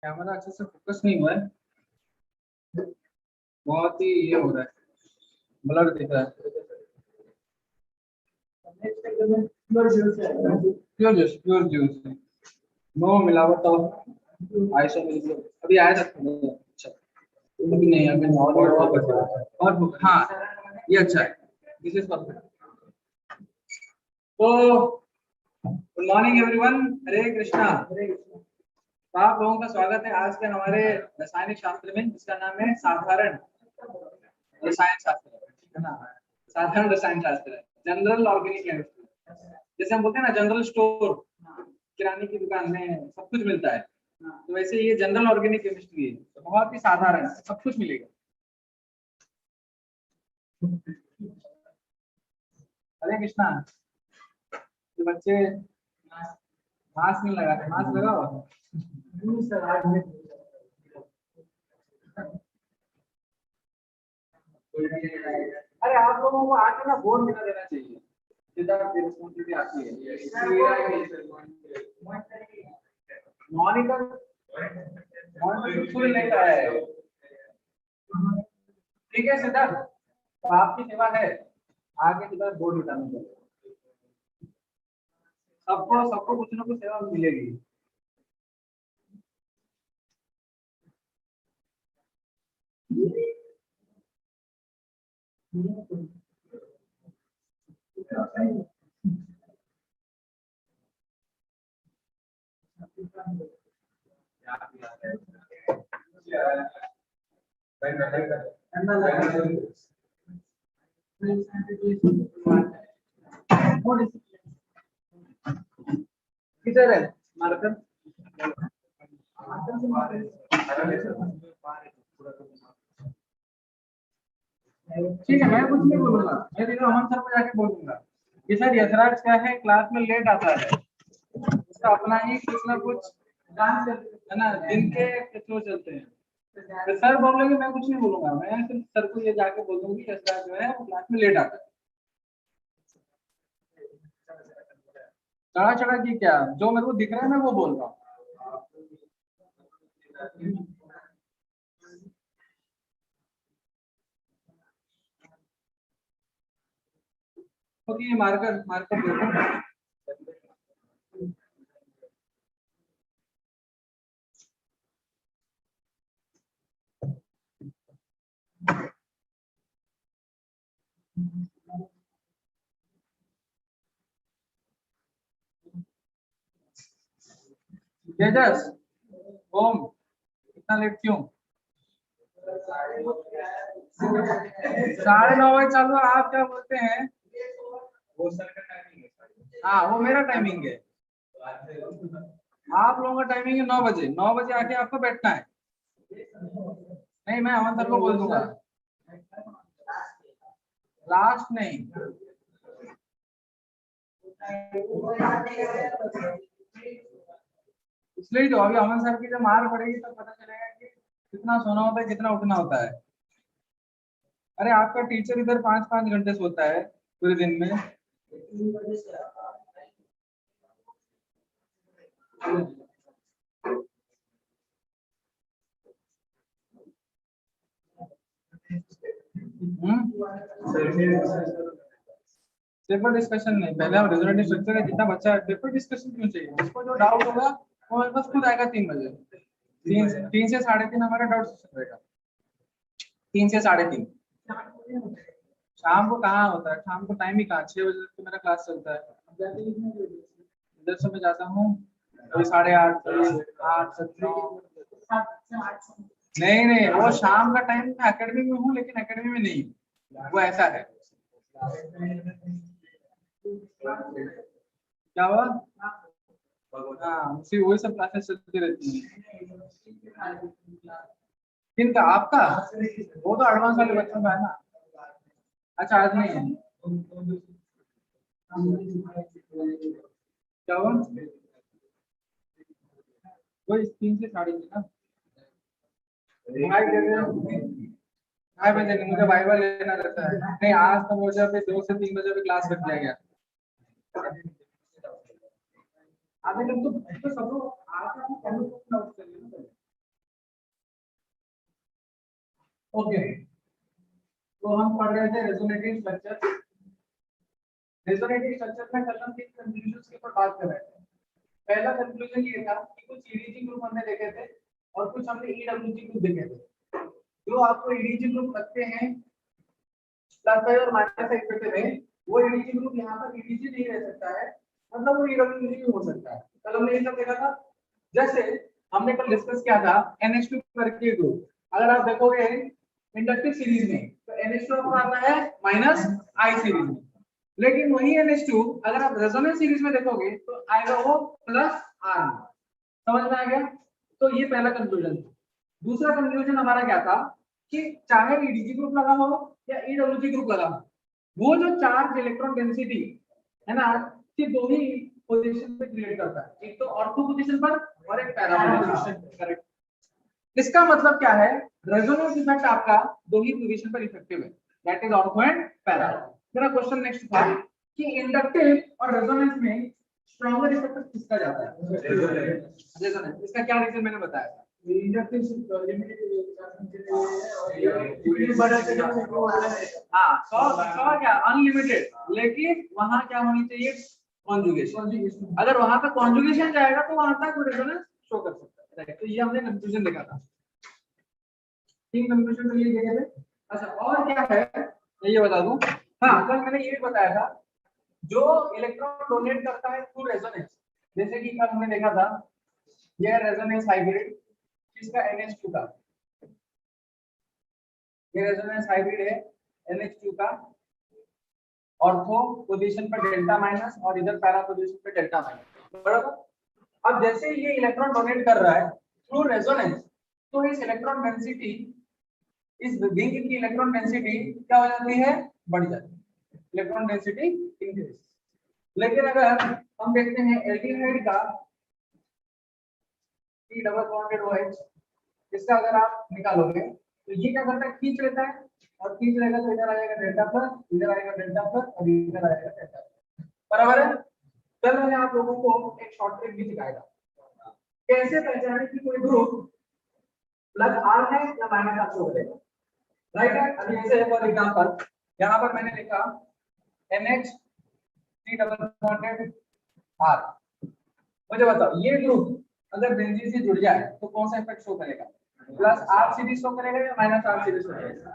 Camera अच्छे से focus नहीं हुआ है, बहुत ही ये हो रहा है, ब्लर दिख रहा है। प्योर जूस है, नो मिलावट और आइसोमेरिक। अभी आया था अच्छा, अभी नहीं, अभी और हाँ ये अच्छा है, दिस इज परफेक्ट। तो गुड मॉर्निंग एवरीवन, हरे कृष्णा। तो आप लोगों का स्वागत है आज के हमारे रासायनिक शास्त्र में, जिसका नाम है साधारण रसायन शास्त्र, ठीक है ना। साधारण रसायन शास्त्र है, जनरल ऑर्गेनिक केमिस्ट्री। जैसे हम बोलते हैं ना जनरल स्टोर, किराने की दुकान में सब कुछ मिलता है, तो वैसे ये जनरल ऑर्गेनिक केमिस्ट्री है, तो बहुत ही साधारण, सब कुछ मिलेगा। हरे कृष्णा। तो बच्चे मास्क नहीं लगाते, मास्क लगाओ। अरे आप लोगों को आके ना बोर्ड दिखा देना चाहिए, रिस्पॉन्सिबिलिटी आती है। मॉनिटर मॉनिटर फुल नहीं है, ठीक है सिद्धार्थ, तो आपकी सेवा है आगे सिद्धार्थ बोर्ड उठाने के। सबको सबको कुछ ना कुछ सेवा मिलेगी। किधर है मार्कर? ठीक है, मैं कुछ नहीं बोलूंगा, मैं देखो अमन सर को जाके बोलूंगा कि सर यशराज क्या है, क्लास में लेट आता है, उसका अपना ही कुछ ना कुछ डांस है ना, दिन के शो चलते हैं। तो सर बोलेंगे, मैं कुछ नहीं बोलूंगा, मैं सिर्फ सर को ये जाके बोल दूंगी यशराज जो है वो क्लास में लेट आता है। चढ़ा चढ़ा की क्या, जो मेरे को दिख रहा है मैं वो बोल रहा हूँ। ओके, मार्कर मार्कर देखो। तेजस, ओम, इतना लेट क्यों? 9:30 चालू है, आप क्या बोलते हैं? वो सर का टाइमिंग है। हाँ वो मेरा टाइमिंग है, आप लोगों का टाइमिंग है 9 बजे। 9 बजे आके आपको बैठना है। नहीं, मैं अमन सर को बोल दूंगा, लास्ट नहीं। इसलिए तो अभी अमन सर की जब मार पड़ेगी तब पता चलेगा कि कितना सोना होता है, कितना उठना होता है। अरे आपका टीचर इधर 5-5 घंटे सोता है पूरे दिन में। पेपर डिस्कशन नहीं, पहले हम रेजोनेटिव स्ट्रक्चर है, जितना बच्चा है पेपर डिस्कशन क्यों चाहिए? उसको जो डाउट होगा वो मेरे पास खुद आएगा 3 बजे। 3 से 3:30 हमारा डाउट सेशन रहेगा, 3 से 3:30। शाम को कहाँ होता है, शाम को टाइम ही कहाँ, 6 बजे तक तो मेरा क्लास चलता है। इधर से मैं जाता हूँ कभी 8:30 8 9। नहीं नहीं, वो शाम का टाइम मैं एकेडमी में हूँ, लेकिन एकेडमी में नहीं, वो ऐसा है। क्या हुआ? हाँ, उसी वही सब क्लासेस चलती रहती हैं। किनका? आपका? वो तो एडवांस वाले बच्चों का है ना। अच्छा, आज नहीं है। क्या हुआ? वही 3 से 3:30 ना। 2:30 मुझे वाइवा लेना रहता है। नहीं, आज तो मुझे अभी 2 से 3 बजे भी क्लास रख दिया गया। आधे लोग तो सब लोग ओके, तो हम पढ़ रहे थे रेजोनेटिव स्ट्रक्चर। रेजोनेटिव स्ट्रक्चर में कल हम तीन कंक्लूजन्स के ऊपर बात कर रहे थे। पहला कंक्लूजन ये था कि कुछ ईडीजी ग्रुप हमने देखे थे और कुछ हमने ईडब्ल्यूजी ग्रुप देखे थे। जो आपको ईडीजी ग्रुप लगते हैं प्लस साइड और माइनस साइड पे में, वो ईडीजी ग्रुप यहाँ पर ईडीजी नहीं रह सकता है, मतलब वो ईडब्ल्यूजी भी हो सकता है। कल हमने ये सब देखा था। जैसे हमने कल डिस्कस किया था NH2 करके ग्रुप। अगर आप देखोगे इंडक्टिव सीरीज में तो NH2 आपको आता है माइनस I सीरीज में, लेकिन वही NH2 अगर आप रेजोनेंस सीरीज में देखोगे तो आएगा वो प्लस R में। समझ में आ गया? तो ये पहला कंक्लूजन था। दूसरा कंक्लूजन हमारा क्या था कि चाहे ईडीजी ग्रुप लगा हो या ईडब्ल्यूजी ग्रुप लगा हो, वो जो चार्ज इलेक्ट्रॉन डेंसिटी है ना, कि दो ही पोजीशन पे क्रिएट करता है, एक तो ऑर्थो पोजीशन पर और एक पैरा पोजीशन। करेक्ट। इसका मतलब क्या है, रेजोनेंस इफेक्ट आपका दो ही पोजीशन पर इफेक्टिव है, that is ortho and para. मेरा क्वेश्चन नेक्स्ट था कि इंडक्टिव और रेजोनेंस में स्ट्रॉन्गर इफेक्ट किसका जाता है? रेजोनेंस। इसका क्या रीजन मैंने बताया था। इंडक्टिव हाँ, 100 क्या अनलिमिटेड, लेकिन वहां क्या होनी चाहिए? कॉन्जुगेशन। अगर वहां पे कॉन्जुगेशन जाएगा तो वहां तक रेजोनेंस शो कर सकता है। तो ये हमने कंक्लूजन देखा था। तीन कंक्लूजन तो ये देखे थे। अच्छा, और क्या है मैं ये बता दूं। हाँ, कल मैंने ये भी बताया था, जो इलेक्ट्रॉन डोनेट करता है थ्रू रेजोनेंस, जैसे कि कल हमने देखा था ये रेजोनेंस हाइब्रिड, इसका NH2 का, ये रेजोनेंस हाइब्रिड है NH2 का, ऑर्थो पोजीशन पर डेल्टा माइनस और इधर पैरा पोजीशन पे डेल्टा माइनस, बराबर। अब जैसे ये इलेक्ट्रॉन डोनेट कर रहा है थ्रू रेजोनेंस, तो इस इलेक्ट्रॉन डेंसिटी, इस रिंग की इलेक्ट्रॉन डेंसिटी क्या हो जाती है? बढ़ जाती है, इलेक्ट्रॉन डेंसिटी इंक्रीज। लेकिन अगर हम देखते हैं एल्डिहाइड का P डबल बॉन्डेड OH, इसका अगर आप निकालोगे तो ये क्या करता है? खींच लेता है, और खींच लेगा तो इधर आएगा डेल्टा प्लस, इधर आएगा डेल्टा प्लस और इधर आएगा डेल्टा, बराबर है। कल मैंने आप लोगों को एक शॉर्ट ट्रिक भी सिखाया था, कैसे पहचाने कि कोई ग्रुप प्लस R है या माइनस R शो करेगा, राइट है। अभी जैसे फॉर एग्जांपल यहां पर मैंने लिखा NH3 डबल बॉन्डेड R। मुझे बताओ ये ग्रुप अगर बेंजीन से जुड़ जाए तो कौन सा इफेक्ट शो करेगा? प्लस R सीरीज शो करेगा या माइनस R सीरीज शो करेगा?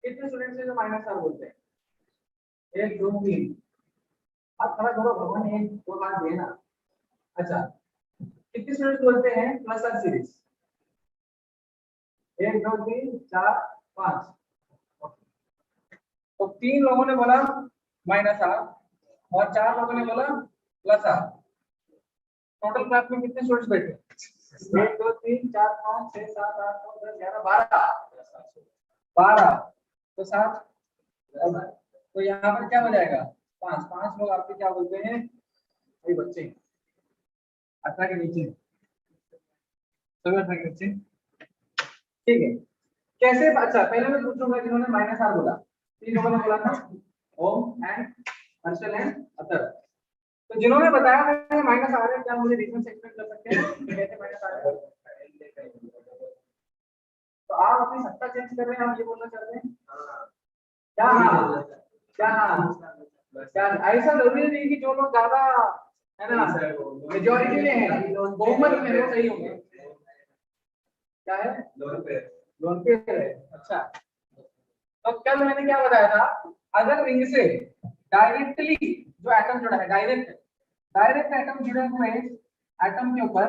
कितने स्टूडेंट्स हैं जो माइनस R बोलते हैं? 1 2 3। अब थोड़ा थोड़ा भगवान एक दो बार दिए ना। अच्छा, कितने स्टूडेंट्स बोलते हैं प्लस R सीरीज? 1 2 3 4 5। तो 3 लोगों ने बोला माइनस R और 4 लोगों ने बोला प्लस R। टोटल क्लास में कितने स्टूडेंट्स बैठे? 1 2 3 4 5 6 7 8 9 10 11 12। तो 7, तो यहाँ पर क्या हो जाएगा? 5 लोग आपके क्या बोलते हैं? भाई बच्चे 18 के नीचे, सभी 18 के नीचे, ठीक है। कैसे? अच्छा, पहले मैं पूछूंगा जिन्होंने माइनस R बोला, 3 लोगों ने बोला था, ओम एंड हर्षल एंड अतर। तो जिन्होंने बताया है माइनस आ रहा है, क्या मुझे रीजन से एक्सप्लेन कर सकते हैं कैसे माइनस आ रहा है? तो आप अपनी सत्ता चेंज कर रहे हैं, आप ये बोलना चाहते हैं क्या? हाँ क्या? हाँ क्या? ऐसा जरूरी नहीं कि जो लोग ज्यादा है ना मेजॉरिटी में है, बहुमत में है, सही होंगे। क्या है? लोन पे है। अच्छा, तो कल मैंने क्या बताया था, अगर रिंग से डायरेक्टली जो एटम जुड़ा है, डायरेक्ट एटम जुड़े हुए एटम के ऊपर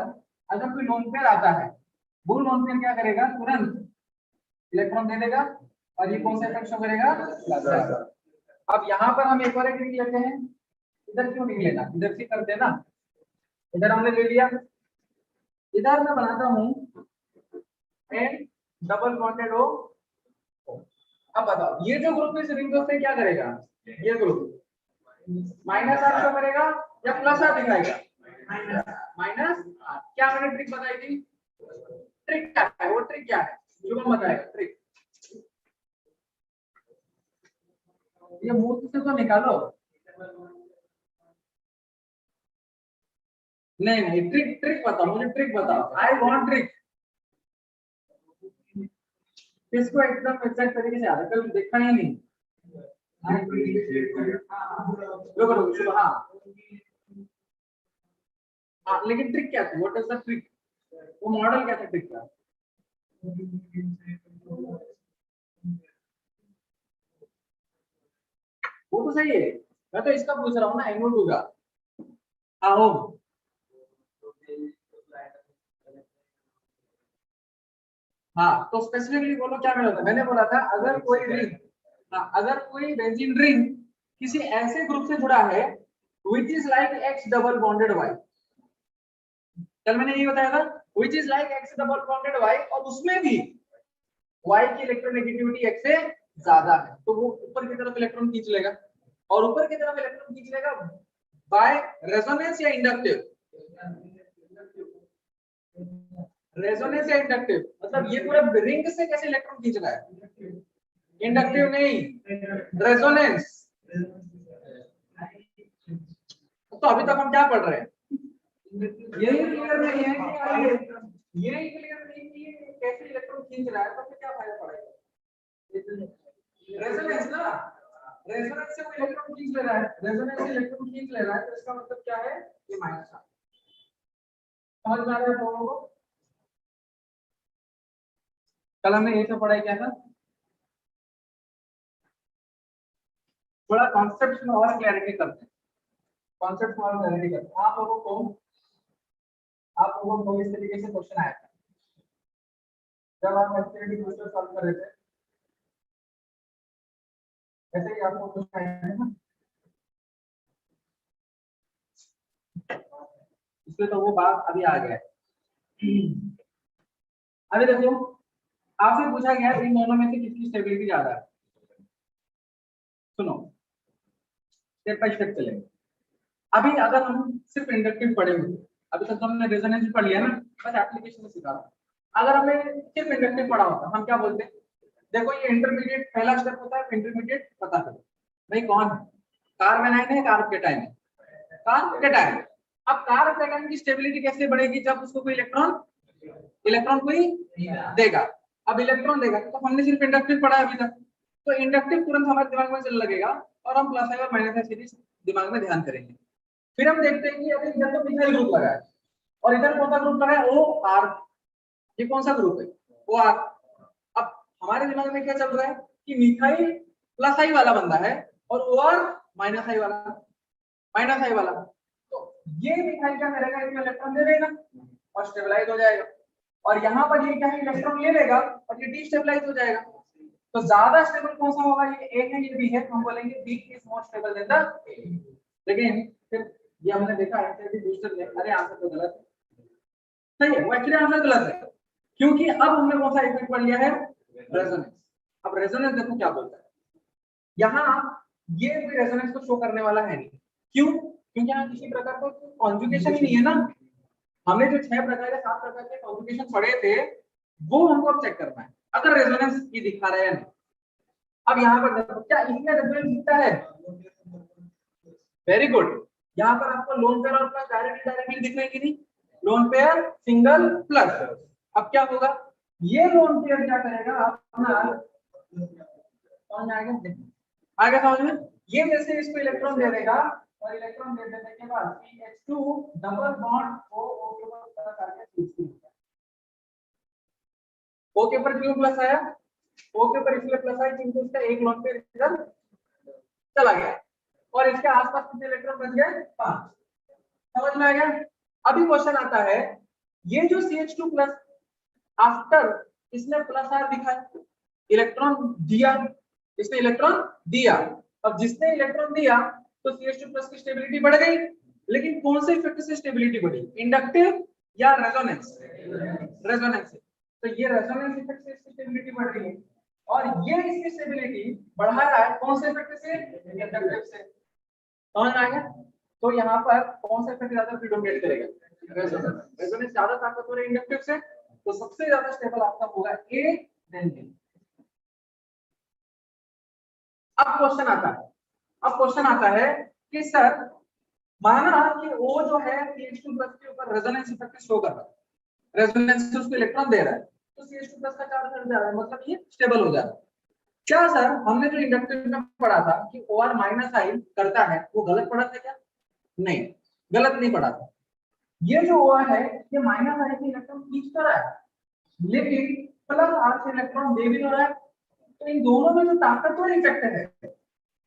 अगर कोई लोन पेयर आता है, वो लोन पेयर क्या करेगा? तुरंत इलेक्ट्रॉन दे देगा और ये कौन सा इफेक्ट शो करेगा? अब यहाँ पर हम एक और एक रिंग लेते हैं, इधर क्यों नहीं लेना, इधर से करते हैं ना। इधर हमने ले लिया, इधर मैं बनाता हूँ एन डबल बॉन्डेड O। अब बताओ ये जो ग्रुप इस रिंग से क्या करेगा? ये ग्रुप माइनस R शो करेगा या प्लस R दिखाएगा? Minus R। क्या मैंने ट्रिक बताई थी? ट्रिक क्या है? वो ट्रिक क्या है? शुभम बताएगा ट्रिक। ये मूर्त से तो निकालो। नहीं, ट्रिक बताओ, मुझे ट्रिक बताओ, आई वांट ट्रिक। किसको एकदम एग्जैक्ट तरीके से याद है, कभी देखा ही नहीं। रुको रुको शुभ, हाँ हाँ, लेकिन ट्रिक क्या थी, व्हाट इज द ट्रिक, वो मॉडल क्या था ट्रिक का? वो तो सही है, मैं तो इसका पूछ रहा हूँ ना, NO2 का। हाँ हाँ, तो स्पेसिफिकली बोलो क्या मिला था, मैंने बोला था अगर कोई रिंग, हाँ अगर कोई बेंजीन रिंग किसी ऐसे ग्रुप से जुड़ा है which is like X double bonded Y, कल मैंने ये बताया था which is like X double bonded Y, और उसमें भी Y की इलेक्ट्रोनेगेटिविटी X से ज्यादा है, तो वो ऊपर की तरफ इलेक्ट्रॉन खींच लेगा, और ऊपर की तरफ इलेक्ट्रॉन खींच लेगा बाय रेजोनेंस या इंडक्टिव, रेजोनेंस या इंडक्टिव, मतलब ये पूरा रिंग से कैसे इलेक्ट्रॉन खींच रहा है, इंडक्टिव नहीं, रेजोनेंस। तो अभी तक हम क्या पढ़ रहे हैं, यही क्लियर नहीं है कि यही क्लियर नहीं कि ये कैसे इलेक्ट्रॉन खींच रहा है, तो फिर क्या फायदा पड़ेगा, रेजोनेंस ना, रेजोनेंस से वो इलेक्ट्रॉन खींच ले रहा है, रेजोनेंस से इलेक्ट्रॉन खींच ले रहा है, तो इसका मतलब क्या है, ये माइनस है। समझ में आ रहा है लोगों को? कल हमने ये सब पढ़ाई क्या था, थोड़ा कॉन्सेप्ट में और क्लैरिटी करते हैं, कॉन्सेप्ट में और क्लैरिटी करते हैं। आप लोगों को इस तरीके से क्वेश्चन आया था जब आप एक्टिविटी क्वेश्चन सॉल्व कर रहे थे, ऐसे ही आपको क्वेश्चन आया है ना, इसलिए तो वो बात अभी आ गया है। अभी देखो, आपसे पूछा गया इन दोनों में से किसकी स्टेबिलिटी ज्यादा है, सुनो स्टेप बाय स्टेप चलेंगे। अभी अगर हम सिर्फ इंडक्टिव पढ़े हुए, अभी तक तो हमने रेजोनेंस पढ़ लिया ना, बस एप्लीकेशन में सीखा। अगर हमें सिर्फ इंडक्टिव पढ़ा होता हम क्या बोलते, देखो ये इंटरमीडिएट पहला स्टेप होता है, इंटरमीडिएट पता करो भाई कौन है, कार्बन आयन है कार्बोकेटायन है, कार्बोकेटायन। अब कार्बोकेटायन की स्टेबिलिटी कैसे बढ़ेगी, जब उसको कोई इलेक्ट्रॉन इलेक्ट्रॉन कोई देगा, अब इलेक्ट्रॉन देगा, तो हमने सिर्फ इंडक्टिव पढ़ा है अभी तक, तो इंडक्टिव तुरंत हमारे दिमाग में चलने लगेगा, और हम प्लस आई और माइनस आई सीरीज दिमाग में ध्यान करेंगे। फिर हम देखते हैं कि अभी इधर तो मिथाइल ग्रुप लगा है, और इधर कौन सा ग्रुप लगा है, ओ आर, ये कौन सा ग्रुप है, ओ आर। अब हमारे दिमाग में क्या चल रहा है कि मिथाइल प्लस आई वाला बंदा है, और ओ आर माइनस आई वाला, माइनस आई वाला, तो ये मिथाइल क्या करेगा, इसमें इलेक्ट्रॉन दे देगा और स्टेबलाइज हो जाएगा, और यहाँ पर ये क्या है, इलेक्ट्रॉन ले लेगा और ये डिस्टेबलाइज हो जाएगा। तो ज्यादा स्टेबल कौन सा होगा, ये ए है ये बी है, हम बोलेंगे B is more stable than the A. लेकिन फिर ये हमने देखा एक्टिविटी बूस्टर में, अरे आंसर तो गलत है, सही है वो एक्चुअली आंसर गलत है, क्योंकि अब हमने कौन सा इफेक्ट पढ़ लिया है, रेजोनेंस। अब रेजोनेंस देखो क्या बोलता है, यहाँ ये कोई रेजोनेंस को शो करने वाला है नहीं, क्यों, क्योंकि यहाँ किसी प्रकार का कॉन्जुगेशन ही नहीं है ना, हमने जो 6 प्रकार या 7 प्रकार के कॉन्जुगेशन पढ़े थे वो हमको अब चेक करना है, अगर रेजोनेंस ये दिखा रहे हैं। अब यहाँ पर देखो क्या इसमें रेजोनेंस दिखता है, वेरी गुड, यहाँ पर आपको लोन पेयर और प्लस डायरेक्टली दिख रहे कि नहीं, लोन पेयर सिंगल प्लस। अब क्या होगा, ये लोन पेयर क्या करेगा अपना, समझ में आगे समझ में, ये जैसे इसको इलेक्ट्रॉन दे देगा, और इलेक्ट्रॉन दे देने के बाद CH2 डबल बॉन्ड O के ऊपर करके CH2, O के ऊपर क्यों प्लस आया, O के ऊपर इसलिए प्लस आया क्योंकि उसका एक लोन पेयर इधर चला गया, और इसके आसपास कितने इलेक्ट्रॉन बच गए, 5। समझ में आ गया। अभी क्वेश्चन आता है, ये जो CH2 प्लस आफ्टर इसने प्लस आर दिखाया, इलेक्ट्रॉन दिया, इसने इलेक्ट्रॉन दिया, अब जिसने इलेक्ट्रॉन दिया तो CH2 प्लस की स्टेबिलिटी बढ़ गई, लेकिन कौन से इफेक्ट से स्टेबिलिटी बढ़ी, इंडक्टिव या रेजोनेंस, रेजोनेंस से, तो ये रेजोनेंस इफेक्ट से इसकी स्टेबिलिटी बढ़ रही है, और ये इसकी स्टेबिलिटी बढ़ा रहा है कौन से इफेक्ट से, इंडक्टिव से। समझ में आएगा, तो यहाँ पर कौन सा इफेक्ट ज्यादा प्रिडोमिनेट करेगा, रेजोनेंस, रेजोनेंस ज्यादा ताकतवर है इंडक्टिव से, तो सबसे ज्यादा स्टेबल आपका होगा ए देन बी। अब क्वेश्चन आता है कि सर माना कि वो जो है CH2 प्लस के ऊपर रेजोनेंस इफेक्ट शो कर रहा है, रेजोनेंस से उसको इलेक्ट्रॉन दे रहा है, तो CH2+ का चार्ज हट जा रहा है, मतलब ये स्टेबल हो जा रहा है। क्या सर हमने जो इंडक्टिव में पढ़ा था कि OR -I करता है, वो गलत पढ़ा था क्या? नहीं, गलत नहीं पढ़ा था। ये जो OR है ये -I से इलेक्ट्रॉन खींच तो रहा है, लेकिन प्लस R से इलेक्ट्रॉन दे भी तो रहा है। तो इन दोनों में जो ताकतवर इफेक्ट है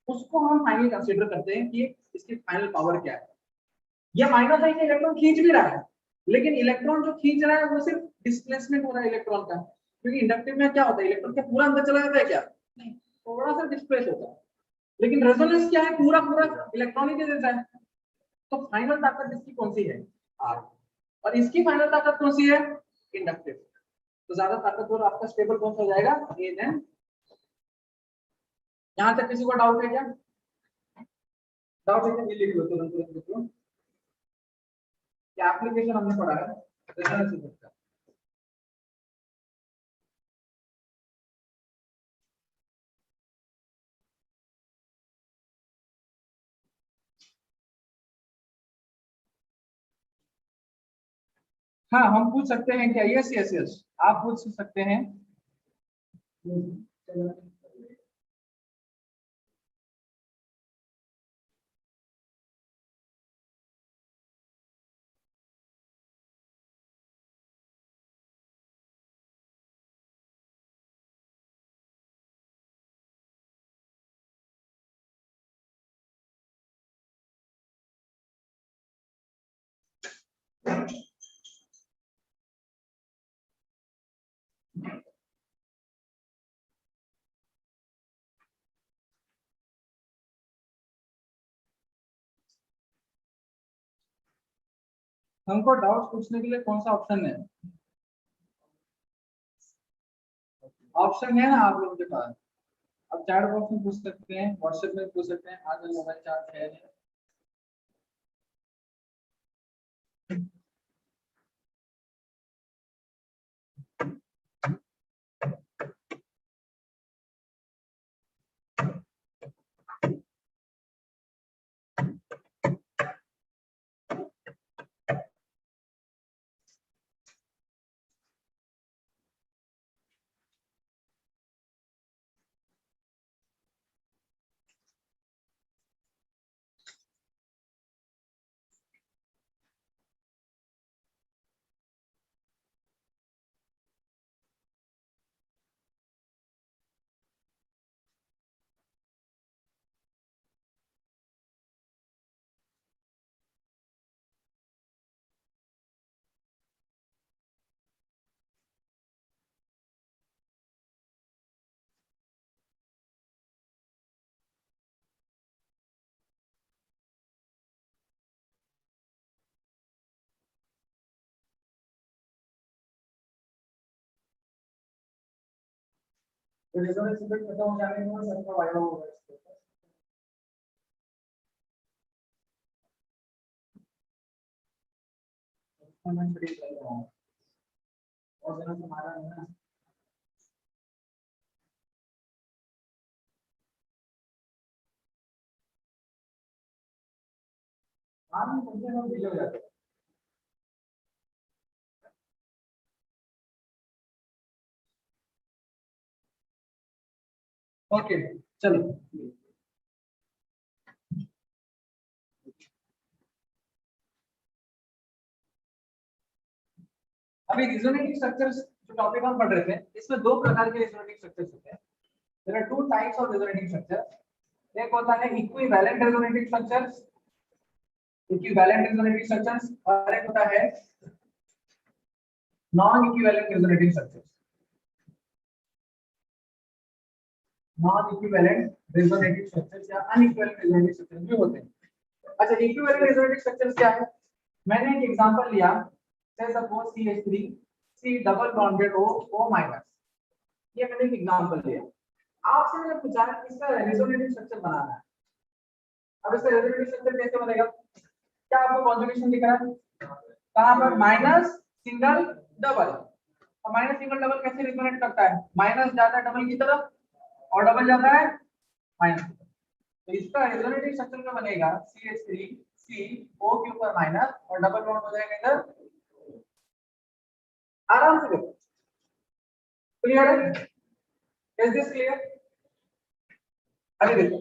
उसको हम फाइनल कंसीडर करते हैं कि इसकी फाइनल पावर क्या है। ये -I से इलेक्ट्रॉन खींच भी रहा है, लेकिन इलेक्ट्रॉन जो खींच रहा है वो सिर्फ डिस्प्लेसमेंट हो रहा है इलेक्ट्रॉन का, क्योंकि इंडक्टिव में क्या होता है, इलेक्ट्रॉन क्या पूरा अंदर चला जाता है क्या? नहीं, थोड़ा सा डिस्प्लेस होता है। लेकिन रेजोनेंस क्या है, पूरा पूरा इलेक्ट्रॉन ही दे देता है। तो फाइनल ताकत इसकी कौन सी है? R। और इसकी फाइनल ताकत कौन सी है? इंडक्टिव। तो ज्यादा ताकतवर आपका स्टेबल कौन सा हो जाएगा? A then. यहां तक किसी को डाउट है क्या? डाउट है क्या? लिख लो तुरंत तुरंत लिख लो। क्या एप्लीकेशन हमने पढ़ा है रेजोनेंस इफेक्ट का? हाँ हम पूछ सकते हैं क्या? यस यस यस, आप पूछ सकते हैं। हमको डाउट पूछने के लिए कौन सा ऑप्शन है? ऑप्शन है ना आप लोगों के पास? आप चैट बॉक्स में पूछ सकते हैं, व्हाट्सएप में पूछ सकते हैं, आज मोबाइल चार्ज है नहीं। तो रेजोनेंस इफेक्ट खत्म हो जाने के बाद सबका वाइवा होगा इसके ऊपर। तो मैं फ्री कर रहा हूँ और जरा तुम्हारा है ना। हाँ मैं समझे, हम डिले हो जाते हैं। ओके चलो। अभी रिजोनेटिंग स्ट्रक्चर्स जो टॉपिक हम पढ़ रहे थे, इसमें दो प्रकार के रिजोनेटिंग स्ट्रक्चर्स होते हैं। There are two types of resonating structure. एक होता है equivalent resonating structures, equivalent resonating structures, और एक होता है non equivalent resonating structures. Non equivalent resonating structures या अनइक्विवेलेंट रिजोनेटिंग स्ट्रक्चर्स भी होते हैं। अच्छा, इक्विवेलेंट रिजोनेटिंग स्ट्रक्चर्स क्या है? मैंने एक एग्जांपल लिया, से suppose CH3 C double bonded O minus. ये मैंने एक एग्जांपल लिया। आपसे मैंने पूछा इसका रेजोनेटिंग स्ट्रक्चर बनाना है। अब इसका रेजोनेटिंग स्ट्रक्चर कैसे बनेगा? क्या आपको कॉन्जुगेशन दिख रहा है? कहां पर? Minus single double. और माइनस सिंगल डबल कैसे रेजोनेट करता है? माइनस जाता है डबल की तरफ और डबल जाता है माइनस। तो इसका रेजोनेटिंग स्ट्रक्चर क्या बनेगा? CH3 C O के ऊपर माइनस और डबल बॉन्ड हो जाएगा इधर। आराम से देखो, क्लियर है? Is this clear? अभी देखो,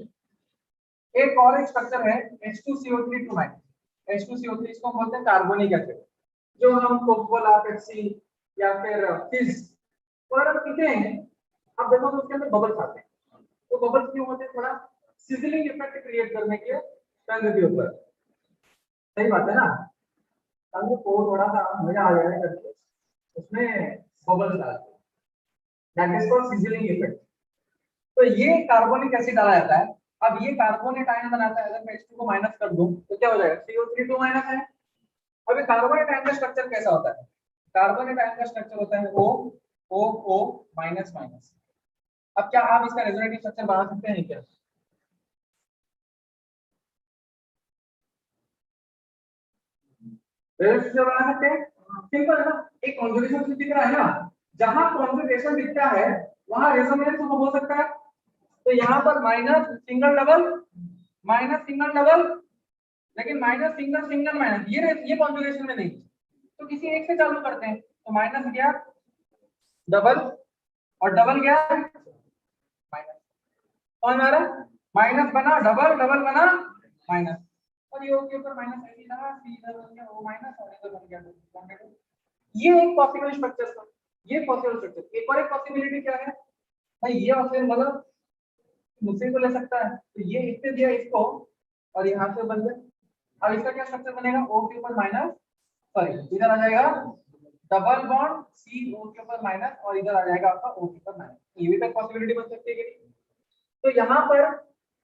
एक और एक स्ट्रक्चर है H2CO3 2 H2CO3 इसको बोलते हैं कार्बोनिक एसिड, जो हम कोका कोला, पेप्सी या फिर फिज पर पीते हैं। अब देखो तो उसके अंदर बबल्स आते हैं, तो बबल्स क्यों होते हैं? थोड़ा सिजलिंग इफेक्ट क्रिएट करने के लिए टंग के ऊपर। सही बात है ना? टंग को थोड़ा सा मजा आ जाए करके उसमें बबल्स आते हैं, that is called sizzling effect. तो ये कार्बोनिक एसिड डाला जाता है। अब ये कार्बोनेट आयन बनाता है, अगर मैं H2 को माइनस कर दूं तो क्या हो जाएगा? CO3 2 माइनस है। अभी कार्बोनेट आयन का स्ट्रक्चर कैसा होता है? कार्बोनेट आयन का स्ट्रक्चर होता है O माइनस माइनस। अब क्या आप इसका रेजोनेटिव स्ट्रक्चर बना सकते हैं क्या? रेजोनेटिव स्ट्रक्चर बना सकते हैं, सिंपल है ना? एक कॉन्जुगेशन दिख रहा है ना, जहां कॉन्जुगेशन दिखता है वहां रेजोनेंस हो सकता है। तो यहाँ पर minus single double, minus single double, लेकिन माइनस सिंगल सिंगल माइनस ये कॉन्जुगेशन में नहीं। तो किसी एक से चालू करते हैं, तो माइनस गया डबल और डबल गया माइनस, कौन आ रहा? माइनस बना डबल, डबल बना माइनस, और ये के ऊपर माइनस ऐसे लगा, सी इधर बन गया ओ माइनस और इधर बन गया 2। ये एक पॉसिबल स्ट्रक्चर था, ये पॉसिबल स्ट्रक्चर। एक और एक पॉसिबिलिटी क्या है भाई? ये ऑप्शन मतलब मुझसे तो ले सकता है, तो ये इससे दिया इसको और यहाँ से बन गया। अब इसका क्या स्ट्रक्चर बनेगा? O के ऊपर माइनस, सॉरी इधर आ जाएगा डबल बॉन्ड C O के ऊपर माइनस और इधर आ जाएगा आपका O के ऊपर माइनस। ये भी तो पॉसिबिलिटी बन सकती है कि नहीं? तो यहाँ पर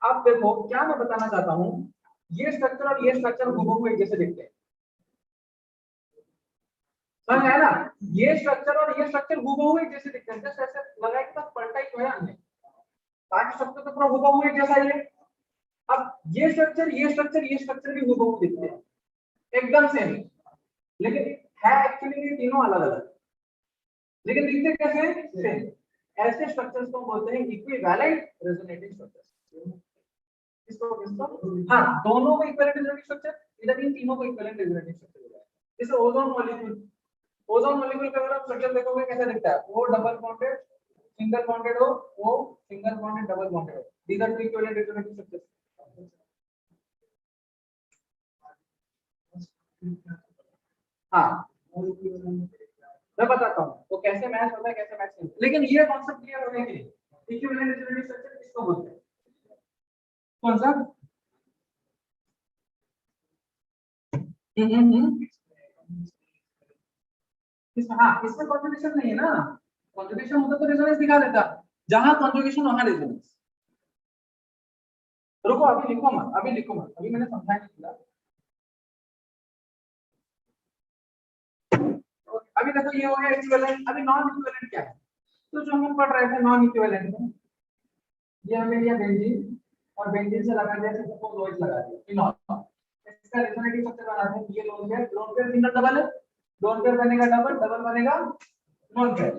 आप देखो क्या मैं बताना चाहता हूँ, ये स्ट्रक्चर और ये स्ट्रक्चर हूबहू एक जैसे दिखते हैं, समझ आया ना? ये स्ट्रक्चर और ये स्ट्रक्चर हूबहू एक जैसे दिखते हैं, जस्ट ऐसे लगा कि बस पलटा ही तो है हमने, बाकी स्ट्रक्चर तो पूरा हूबहू एक जैसा ही है। अब ये स्ट्रक्चर ये स्ट्रक्चर ये स्ट्रक्चर भी हूबहू दिखते हैं, एकदम सेम, लेकिन है एक्चुअली ये तीनों अलग अलग, लेकिन दिखते कैसे हैं? सेम। ऐसे स्ट्रक्चर्स को बोलते हैं इक्विवेलेंट रेजोनेटिंग स्ट्रक्चर्स। किसको? हाँ, दोनों को इक्विवेलेंट रेजोनेटिंग स्ट्रक्चर, इधर इन तीनों को इक्विवेलेंट रेजोनेटिंग स्ट्रक्चर बोला है। जैसे ओजोन मॉलिक्यूल का अगर आप स्ट्रक्चर देखोगे कैसा दिखता है? वो डबल बॉन्डेड सिंगल बॉन्डेड हो, वो सिंगल बॉन्डेड डबल बॉन्डेड हो, these are two equivalent resonating structures. हाँ, मैं बताता हूँ वो कैसे मैच होता है, कैसे मैच नहीं, लेकिन ये कॉन्सेप्ट क्लियर होने के लिए इक्विवेलेंट रेजोनेटिंग स्ट्रक्चर किसको बोलते हैं? कौन सा? इसमें हाँ, इसमें कॉन्जुगेशन नहीं है ना, कॉन्जुगेशन होता तो रेजोनेंस दिखा देता, जहां कॉन्जुगेशन वहां रेजोनेंस। रुको अभी लिखो मत, अभी लिखो मत, अभी मैंने समझाया नहीं पूरा। अभी देखो ये हो गया इक्विवेलेंट। अभी नॉन इक्विवेलेंट क्या है? तो जो हम पढ़ रहे थे नॉन इक्विवेलेंट में, ये हमें लिया बेंजीन और बेंजीन से लगा दिया सपोज OH लगा दिया फिनॉल, इसका रेजोनेटिव स्ट्रक्चर बनाते हैं। ये लोन पेयर सिंगल डबल है, लोन पेयर बनेगा डबल, डबल बनेगा लोन पेयर।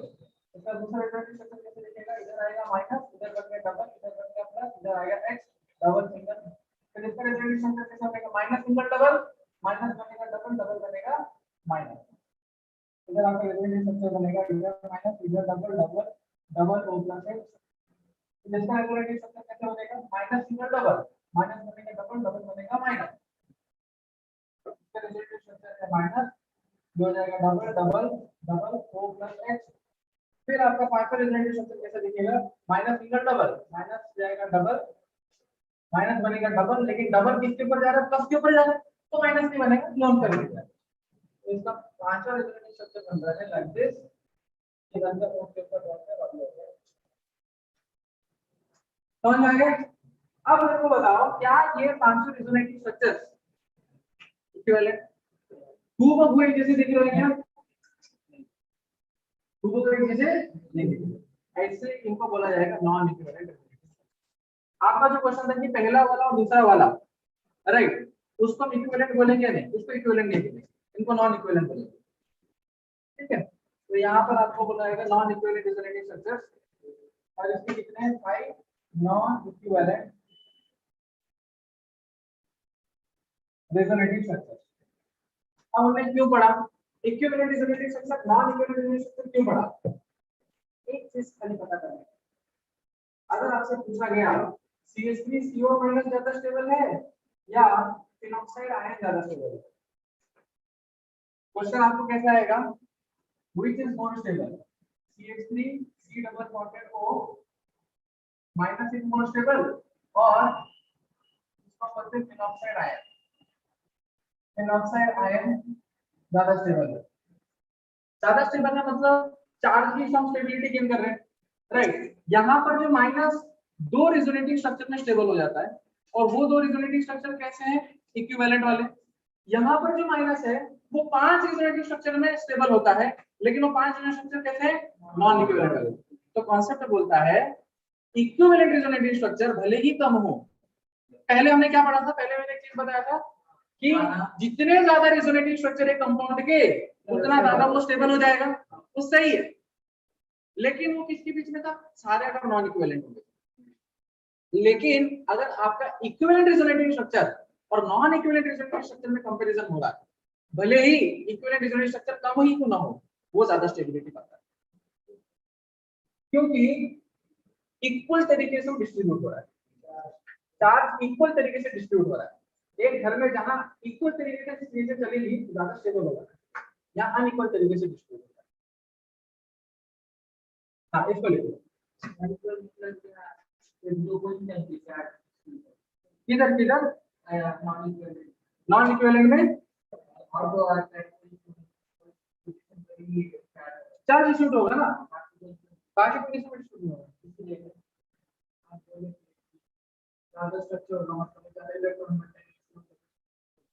इसका दूसरा रेजोनेटिव स्ट्रक्चर कैसे दिखेगा? इधर आएगा माइनस, इधर बन गया डबल, इधर बन गया प्लस, इधर आएगा x डबल सिंगल। फिर इसका रेजोनेटिव स्ट्रक्चर कैसा बनेगा? माइनस सिंगल डबल, माइनस बनेगा डबल, डबल बनेगा माइनस। इधर आपका रेजोनेटिव स्ट्रक्चर बनेगा इधर माइनस, इधर double, double double O plus x। इसका रेजोनेटिव स्ट्रक्चर कैसे बनेगा? माइनस सिंगल डबल, माइनस बनेगा डबल, डबल बनेगा माइनस। इसका रेजोनेटिव स्ट्रक्चर है माइनस, ये हो जाएगा double, double double O plus x। फिर आपका पांचवा रेजोनेटिव स्ट्रक्चर कैसे दिखेगा? माइनस सिंगल डबल, माइनस जाएगा डबल, माइनस बनेगा डबल, लेकिन डबल किसके ऊपर जा रहा है? प्लस के ऊपर जा रहा है, तो माइनस नहीं बनेगा, लोन कर देगा। तो इसका पांचवा रेजोनेटिव स्ट्रक्चर बन रहा है लाइक दिस, ये बनकर O के ऊपर जाकर बदल हो जाएगा। समझ आ गया? अब मेरे को बताओ क्या ये पांचों रेजोनेटिव स्ट्रक्चर्स इक्विवेलेंट हूबहू एक जैसे दिख रहे हैं? हूबहू एक जैसे नहीं दिख रहे, ऐसे इनको बोला जाएगा नॉन इक्विवेलेंट। आपका जो क्वेश्चन था कि पहला वाला और दूसरा वाला, राइट, उसको हम इक्विवेलेंट बोलेंगे नहीं, उसको इक्विवेलेंट नहीं बोलेंगे, इनको नॉन इक्विवेलेंट बोलेंगे। ठीक है, तो यहाँ पर आपको बोला जाएगा नॉन इक्विवेलेंट रेजोनेटिव स्ट्रक्चर्स, और इसके कितने हैं? 5 नॉन इक्विवेलेंट रेजोनेटिव स्ट्रक्चर्स। अब हमने क्यों पढ़ा equivalent resonative structure, non equivalent resonative structure क्यों पढ़ा? एक चीज खाली पता करना है, अगर आपसे पूछा गया CH3CO माइनस ज्यादा स्टेबल है या फिनॉक्साइड आयन ज्यादा स्टेबल है, क्वेश्चन आपको कैसा आएगा, which is more stable, CH3 C double bonded O minus is more stable, और इसको बोलते हैं फिनॉक्साइड आयन ज्यादा स्टेबल है। ज्यादा स्टेबल है मतलब चार्ज की हम स्टेबिलिटी गेन कर रहे हैं, राइट। यहाँ पर जो माइनस दो रेजोनेटिंग स्ट्रक्चर में स्टेबल हो जाता है, और वो दो रेजोनेटिंग स्ट्रक्चर कैसे हैं, इक्विवेलेंट वाले। यहाँ पर जो माइनस है वो 5 रेजोनेटिंग स्ट्रक्चर में स्टेबल होता है, लेकिन वो 5 रेजोनेटिंग स्ट्रक्चर कैसे हैं, नॉन इक्विवेलेंट वाले। तो कॉन्सेप्ट बोलता है इक्विवेलेंट रेजोनेटिंग स्ट्रक्चर भले ही कम हो, पहले हमने क्या पढ़ा था, पहले मैंने एक चीज बताया था कि जितने ज्यादा रेजोनेटिंग स्ट्रक्चर है कंपाउंड के उतना ज्यादा वो स्टेबल हो जाएगा, वो सही है। लेकिन वो किसके बीच में था, सारे अगर नॉन इक्विवेलेंट होंगे। लेकिन अगर आपका इक्विवेलेंट रेजोनेटिंग स्ट्रक्चर और नॉन इक्विवेलेंट रेजोनेटिंग स्ट्रक्चर में कंपैरिजन हो रहा है, भले ही इक्विवेलेंट रेजोनेटिंग स्ट्रक्चर कम ही क्यों ना हो, वो ज्यादा स्टेबिलिटी पाता है, क्योंकि इक्वल तरीके से डिस्ट्रीब्यूट हो रहा है, चार्ज इक्वल तरीके से डिस्ट्रीब्यूट हो रहा है। एक घर में जहां इक्वल तरीके से चीजें चलेगी ज्यादा स्टेबल होगा, या अनइक्वल तरीके से डिस्ट्रीब्यूट होगा। हाँ, इसको लिखो किधर किधर, नॉन इक्विवेलेंट में चार्ज डिस्ट्रीब्यूट होगा ना, बाकी पोजीशन में डिस्ट्रीब्यूट होगा, ज्यादा स्ट्रक्चर होगा मतलब ज्यादा इलेक्ट्रॉन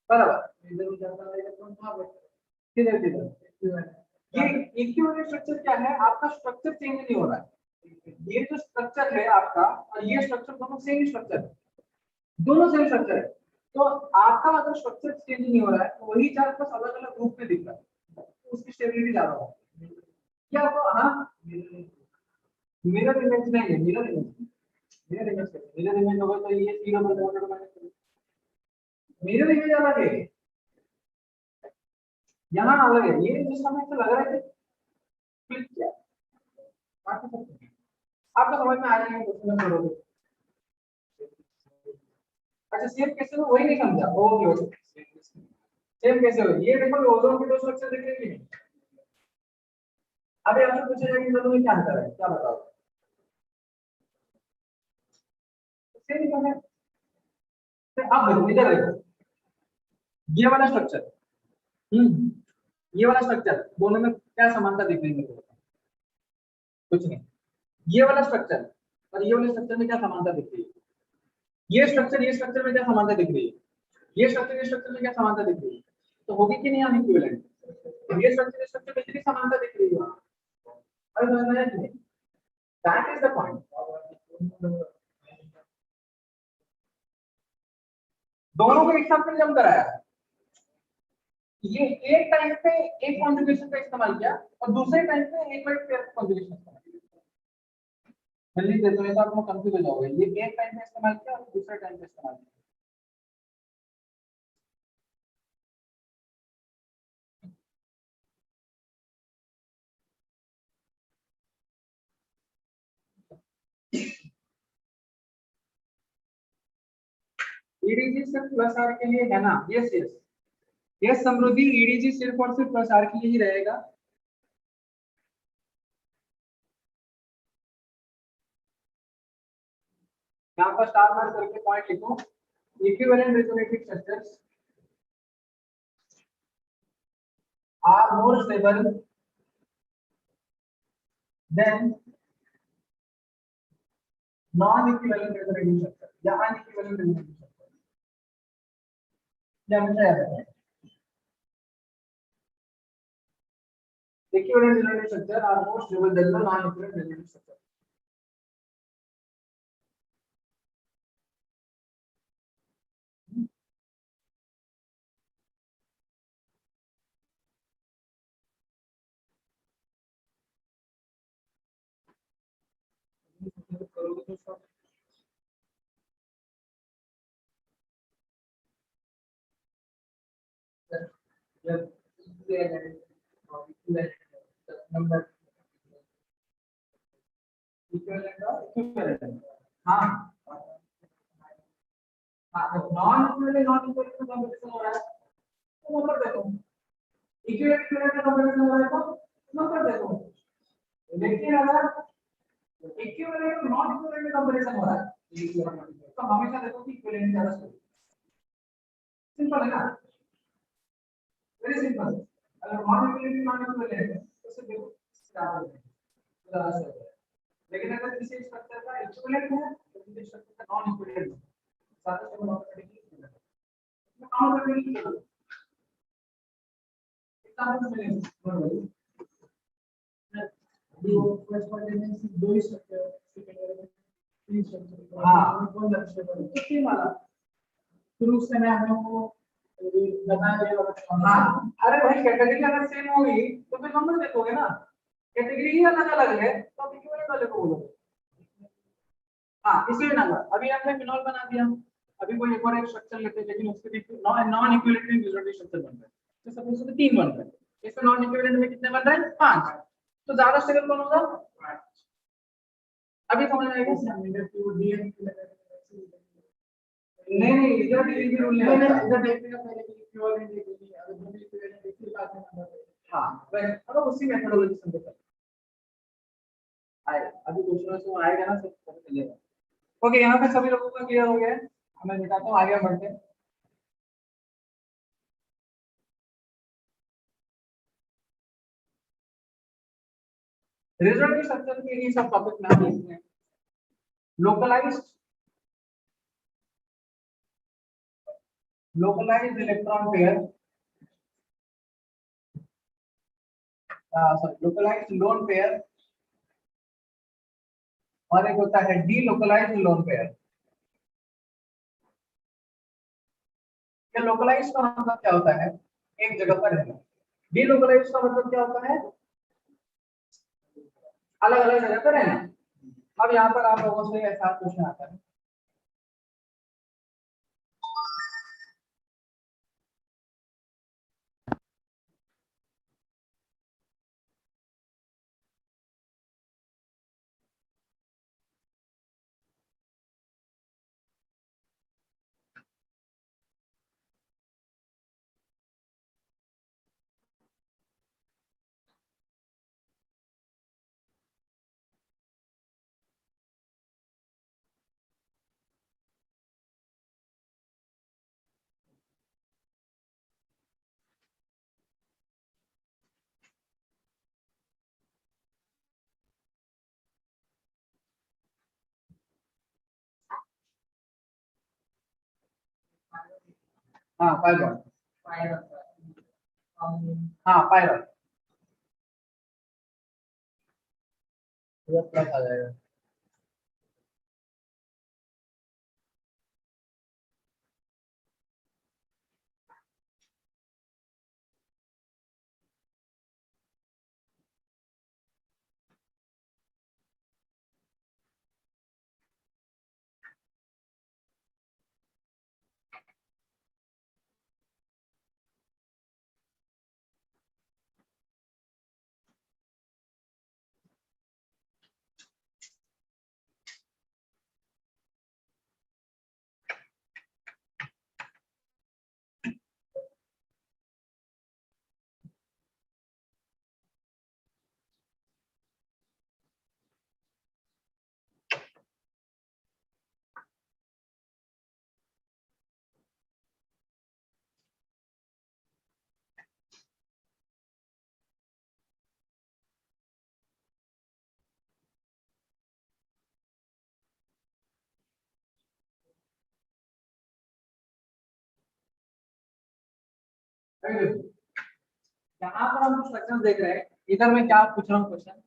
बराबर, किधर किधर। ये इक्विवेलेंट स्ट्रक्चर क्या है, आपका स्ट्रक्चर चेंज नहीं हो रहा है, ये जो स्ट्रक्चर है आपका और ये स्ट्रक्चर दोनों सेम स्ट्रक्चर है, दोनों सेम स्ट्रक्चर है। तो आपका अगर स्ट्रक्चर चेंज नहीं हो रहा है तो वही चार्ज बस अलग अलग ग्रुप में दिख रहा है, तो उसकी स्टेबिलिटी ज्यादा होगी। क्या आपको, हाँ मिरर इमेज नहीं है, मिरर इमेज, मिरर इमेज होगा तो ये C double bond minus, mirror image अलग है, यहाँ अलग है, ये जिस समय से लग रहा है क्लिक किया, आपको समझ में आ जाएगा क्वेश्चन करोगे। अच्छा सेम कैसे हो, वही नहीं समझा, ओके ओके, सेम कैसे हो, ये देखो ओजोन के दो स्ट्रक्चर दिख रहे हैं, अभी आपसे पूछा जाएगा इन दोनों में क्या अंतर है, क्या बताओ, सेम ही है। तो अब देखो इधर देखो, ये वाला स्ट्रक्चर, ये वाला स्ट्रक्चर दोनों में क्या समानता दिख रही है, कुछ नहीं। ये वाला स्ट्रक्चर और ये वाले स्ट्रक्चर में क्या समानता दिख रही है, ये स्ट्रक्चर में क्या समानता दिख रही है, ये स्ट्रक्चर में क्या समानता दिख रही है, तो होगी कि नहीं अनइक्विवेलेंट, ये स्ट्रक्चर में कितनी समानता दिख रही है, अरे समझ में आया कि नहीं, दैट इज द पॉइंट। दोनों को एक साथ में जम कराया, ये एक टाइम पे एक कॉन्जुगेशन का इस्तेमाल किया और दूसरे टाइम पे एक बार पेयर कॉन्जुगेशन इस्तेमाल किया, जल्दी दे दो, ये तो आप लोग कंफ्यूज हो जाओगे, ये एक टाइम पे इस्तेमाल किया और दूसरे टाइम पे इस्तेमाल किया। ईडीजी सिर्फ प्लस आर के लिए है ना, यस यस यस समृद्धि, ईडीजी सिर्फ और सिर्फ प्लस आर के लिए ही रहेगा। यहाँ पर स्टार मार्क करके पॉइंट लिखो, equivalent resonative structures are more stable than non equivalent resonative structure या अनइक्विवेलेंट रेजोनेटिव स्ट्रक्चर, ये हमेशा याद रखना। Equivalent resonating structure are more stable than the non-equivalent resonating structure. Equivalent और इक्विवेलेंट। हाँ हाँ, नॉन इक्विवेलेंट नॉन इक्विवेलेंट का competition हो रहा है तो नंबर देखो, इक्विवेलेंट का कंपटीशन हो रहा है तो नंबर देखो। लेकिन अगर इक्विवेलेंट नॉन इक्विवेलेंट कंपटीशन हो रहा है तो हमेशा देखो कि इक्विवेलेंट ज्यादा सही। सिंपल है ना, वेरी सिंपल। अगर नॉन इक्विवेलेंट है तो सिर्फ देखो ज्यादा ज्यादा सही है। लेकिन अगर किसी स्ट्रक्चर का इक्विवेलेंट है तो किसी स्ट्रक्चर का नॉन इक्विवेलेंट है, ज्यादा से ऑटोमेटिकली काउंट करने की जरूरत है। एग्जांपल मिलेंगे वो फर्स्ट वाले में सिर्फ दो ही स्ट्रक्चर, सेकंड वाले में तीन स्ट्रक्चर। हां कौन लक्ष्य पर तो तीन वाला शुरू से मैं आपको बता दिया। हां अरे भाई कैटेगरी अगर सेम होगी तो फिर नंबर देखोगे ना, कैटेगरी ही अलग अलग है तो आप इक्विवेलेंट वाले को बोलोगे। हां इसलिए नंबर अभी हमने फिनॉल बना दिया, अभी कोई एक और एक स्ट्रक्चर लेते हैं लेकिन उसके भी नॉन इक्विवेलेंट यूनिट स्ट्रक्चर बन रहा है, तो सपोज से 3 बन रहे हैं, इसमें नॉन इक्विवेलेंट में कितने बन रहे हैं 5, तो ज्यादा स्टेबल कौन होगा 8। अभी समझ में आएगा नहीं इधर भी रूल नहीं है, इधर देखने का पहले कि इक्विवेलेंट देखिए अगर दोनों इक्विवेलेंट एक ही बात में नंबर। हां बस अब उसी मेथोडोलॉजी से देखते हैं आएगा, अभी क्वेश्चन में आएगा ना सब पता चलेगा। ओके यहाँ पे सभी लोगों का क्लियर हो गया है, मैं दिखाता हूँ आगे बढ़ते हैं। रिजल्ट स्ट्रक्चर के ये सब टॉपिक में हम लेते हैं। Localised electron pair, sorry localised lone pair, और एक होता है डी लोकलाइज्ड लोन पेयर। ये लोकलाइज्ड का मतलब क्या होता है, एक जगह पर रहना। डी लोकलाइज्ड का मतलब क्या होता है, अलग अलग जगह पर रहना। अब यहाँ पर आप लोगों से ऐसा क्वेश्चन आता है, हाँ पाइरोन, हाँ पाइरोन प्लस आ जाएगा। यहाँ पर हम स्ट्रक्चर देख रहे हैं, इधर मैं क्या पूछ रहा हूँ क्वेश्चन,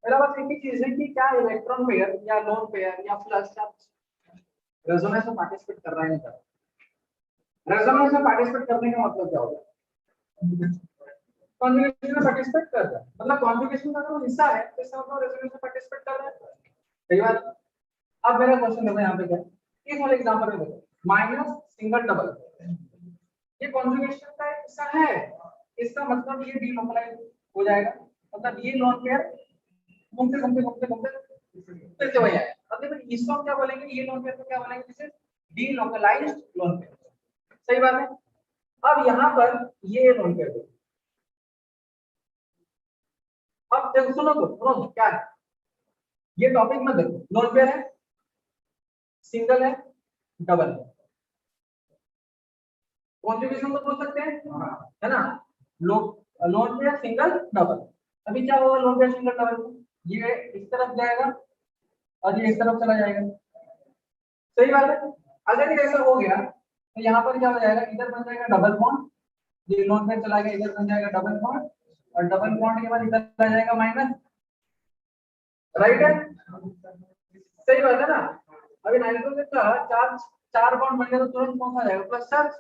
मेरा बस एक ही चीज है कि क्या इलेक्ट्रॉन पेयर या लोन पेयर या प्लस रेजोनेंस में पार्टिसिपेट कर रहा है नहीं कर रहा। रेजोनेंस में पार्टिसिपेट करने का मतलब क्या होता है, कॉन्जुगेशन में पार्टिसिपेट कर रहा है, मतलब कॉन्जुगेशन का अगर हिस्सा है तो इसका मतलब रेजोनेंस में पार्टिसिपेट कर रहा है। सही बात। अब मेरा क्वेश्चन देखो यहाँ पे क्या है, इस वाले एग्जांपल में देखो माइनस सिंगल डबल, ये कॉन्जुगेशन का एक हिस्सा है, इसका मतलब ये डीलोकलाइज हो जाएगा, मतलब ये लोन पेयर घूमते घूमते घूमते घूमते फिर से वही आया। अब देखो इसको हम क्या बोलेंगे, ये लोन पेयर को क्या बोलेंगे, this is delocalised lone pair. सही बात है। अब यहाँ पर ये लोन पेयर देखो, अब देखो सुनो तो क्या है ये टॉपिक में, देखो लोन पेयर है, सिंगल है, डबल है, कॉन्ट्रीब्यूशन तो बोल सकते हैं, है ना। Loan pair single double. अभी क्या होगा लोन पेयर सिंगल डबल, ये इस तरफ जाएगा और ये इस तरफ चला जाएगा। सही बात है। अगर ये ऐसा हो गया तो यहाँ पर क्या हो जाएगा, इधर बन जाएगा डबल बॉन्ड, ये लोन पेयर चला गया, इधर बन जाएगा डबल बॉन्ड, और डबल बॉन्ड के बाद इधर आ जाएगा माइनस। राइट है, सही बात है ना। अभी नाइट्रोजन का चार चार बॉन्ड बन गया तो तुरंत कौन सा जाएगा, प्लस चार्ज।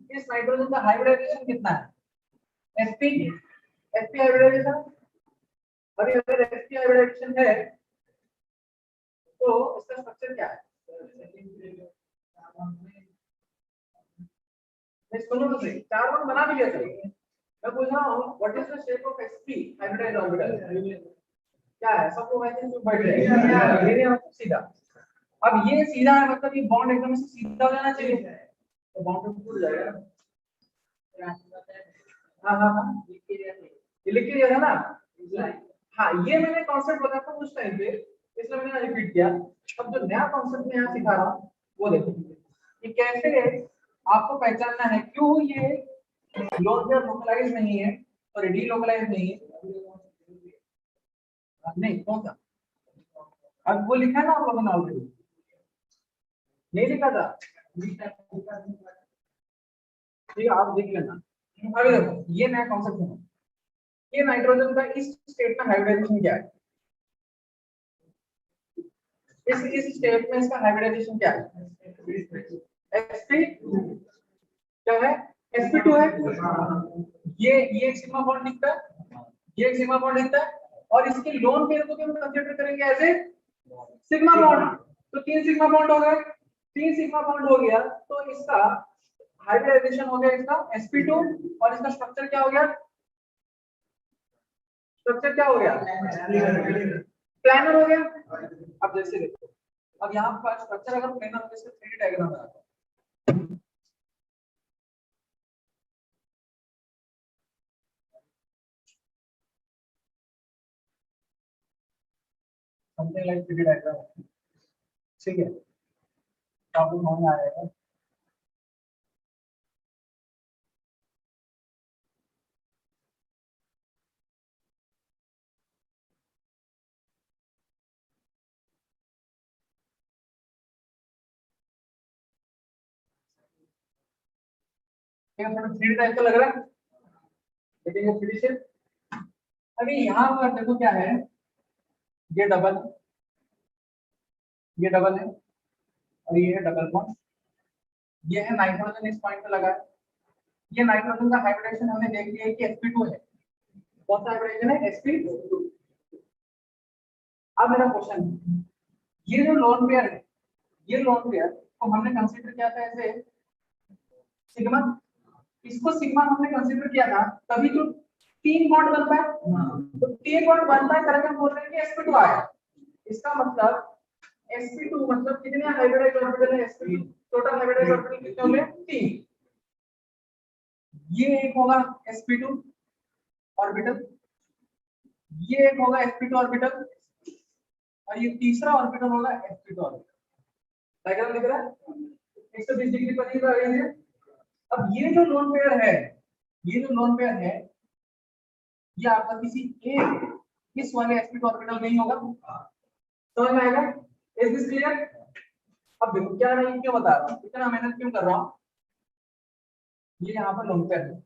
इस नाइट्रोजन का हाइब्रिडाइजेशन कितना है, sp, sp हाइब्रिडाइजेशन। अभी अगर sp हाइब्रिडाइजेशन है तो इसका स्ट्रक्चर क्या है, मैं सुनो तो सही, चार बॉन्ड बना भी लिया सही, मैं पूछ रहा हूँ what is the shape of sp hybridised orbital, क्या है, सबको वैसे ही बैठ जाएगा मेरे यहाँ सीधा। अब ये सीधा है मतलब ये बॉन्ड एकदम से सीधा हो जाना चाहिए, तो बॉन्ड टूट जाएगा। हाँ हाँ हाँ, ये लिख के दिया था ना। हाँ ये मैंने कॉन्सेप्ट बताया था उस टाइम पे, इसलिए मैंने रिपीट किया। अब जो नया कॉन्सेप्ट मैं यहाँ सिखा रहा हूँ वो देखो कि कैसे आपको पहचानना है क्यों ये लोन पेयर लोकलाइज नहीं है और डी लोकलाइज नहीं है। नहीं कौन सा, अब वो लिखा है ना आप लोगों ने ऑलरेडी, नहीं लिखा था, ठीक है आप देख लेना। अभी देखो ये नया कॉन्सेप्ट है, ये नाइट्रोजन का इस स्टेट में हाइब्रिडाइजेशन क्या है, इस स्टेट में इसका हाइब्रिडाइजेशन क्या है, sp क्या है, sp2 है। ये एक सिग्मा बॉन्ड दिखता है, ये एक सिग्मा बॉन्ड दिखता है, और इसके लोन पेयर को भी हम कंसीडर करेंगे एज ए सिग्मा बॉन्ड। तो तीन सिग्मा बॉन्ड हो गए, तीन सिग्मा बॉन्ड हो गया तो इसका हाइब्रिडाइजेशन हो गया इसका sp2, और इसका स्ट्रक्चर क्या हो गया, स्ट्रक्चर क्या हो गया, प्लानर हो गया। अब जैसे देखो, अब यहाँ पर स्ट्रक्चर अगर प्लानर हो जैसे 3D डायग्राम बनाता हूं, समथिंग लाइक 3D डायग्राम, ठीक है, तो आपको समझ में आ जाएगा। ठीक है, थोड़ा 3D टाइप का लग रहा है, लेकिन ये 3D शेप। अभी यहाँ पर देखो क्या है, ये डबल, ये डबल है, और ये है डबल बॉन्ड, ये है नाइट्रोजन इस पॉइंट पे लगा है। ये नाइट्रोजन का हाइब्रिडेशन हमने देख लिया है कि sp2 है, कौन सा हाइब्रिडेशन है, sp2। अब मेरा क्वेश्चन है, ये जो लोन पेयर है, ये लोन पेयर को हमने कंसीडर किया था ऐसे सिग्मा, इसको सिग्मा हमने कंसीडर किया था तभी तो तीन बॉन्ड बनता है, तो तीन बॉन्ड बनता है करके हम बोल रहे हैं कि sp2 आया। इसका मतलब sp2 मतलब कितने हाइब्रिडाइज्ड ऑर्बिटल है, sp2 टोटल हाइब्रिडाइज्ड ऑर्बिटल कितने होंगे, तीन। ये एक होगा sp2 ऑर्बिटल, ये एक होगा sp2 ऑर्बिटल, और ये तीसरा ऑर्बिटल होगा sp2 ऑर्बिटल। डायग्राम दिख रहा है, 120 डिग्री पर ही रहे हैं। अब ये जो लोन पेयर है, ये जो लोन पेयर है, ये आपका किसी एक इस वाले sp2 ऑर्बिटल नहीं होगा, समझ में आएगा, इज दिस क्लियर। अब देखो क्या मैं क्यों बता रहा हूँ, इतना मेहनत क्यों कर रहा हूँ, ये यहाँ पर लोन पेयर है,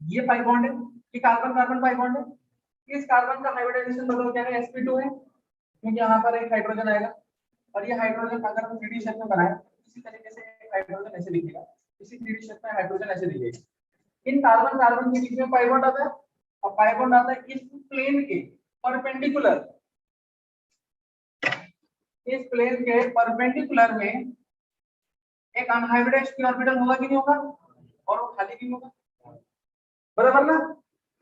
ये पाई बॉन्ड है, ये कार्बन कार्बन पाई बॉन्ड है, इस कार्बन का हाइब्रिडाइजेशन बदल क्या है, sp2 है, क्योंकि यहाँ पर एक हाइड्रोजन आएगा, और ये हाइड्रोजन अगर हम 3D शेप में बनाए इसी तरीके से एक हाइड्रोजन ऐसे दिखेगा, इसी 3D शेप में हाइड्रोजन ऐसे दिखेगा। इन कार्बन कार्बन के बीच में पाई बॉन्ड आता है, और पाई बॉन्ड आता है इस प्लेन के परपेंडिकुलर, इस प्लेन के परपेंडिकुलर में एक अनहाइब्रिडाइज्ड p ऑर्बिटल होगा कि नहीं होगा, और वो खाली भी होगा, बराबर ना।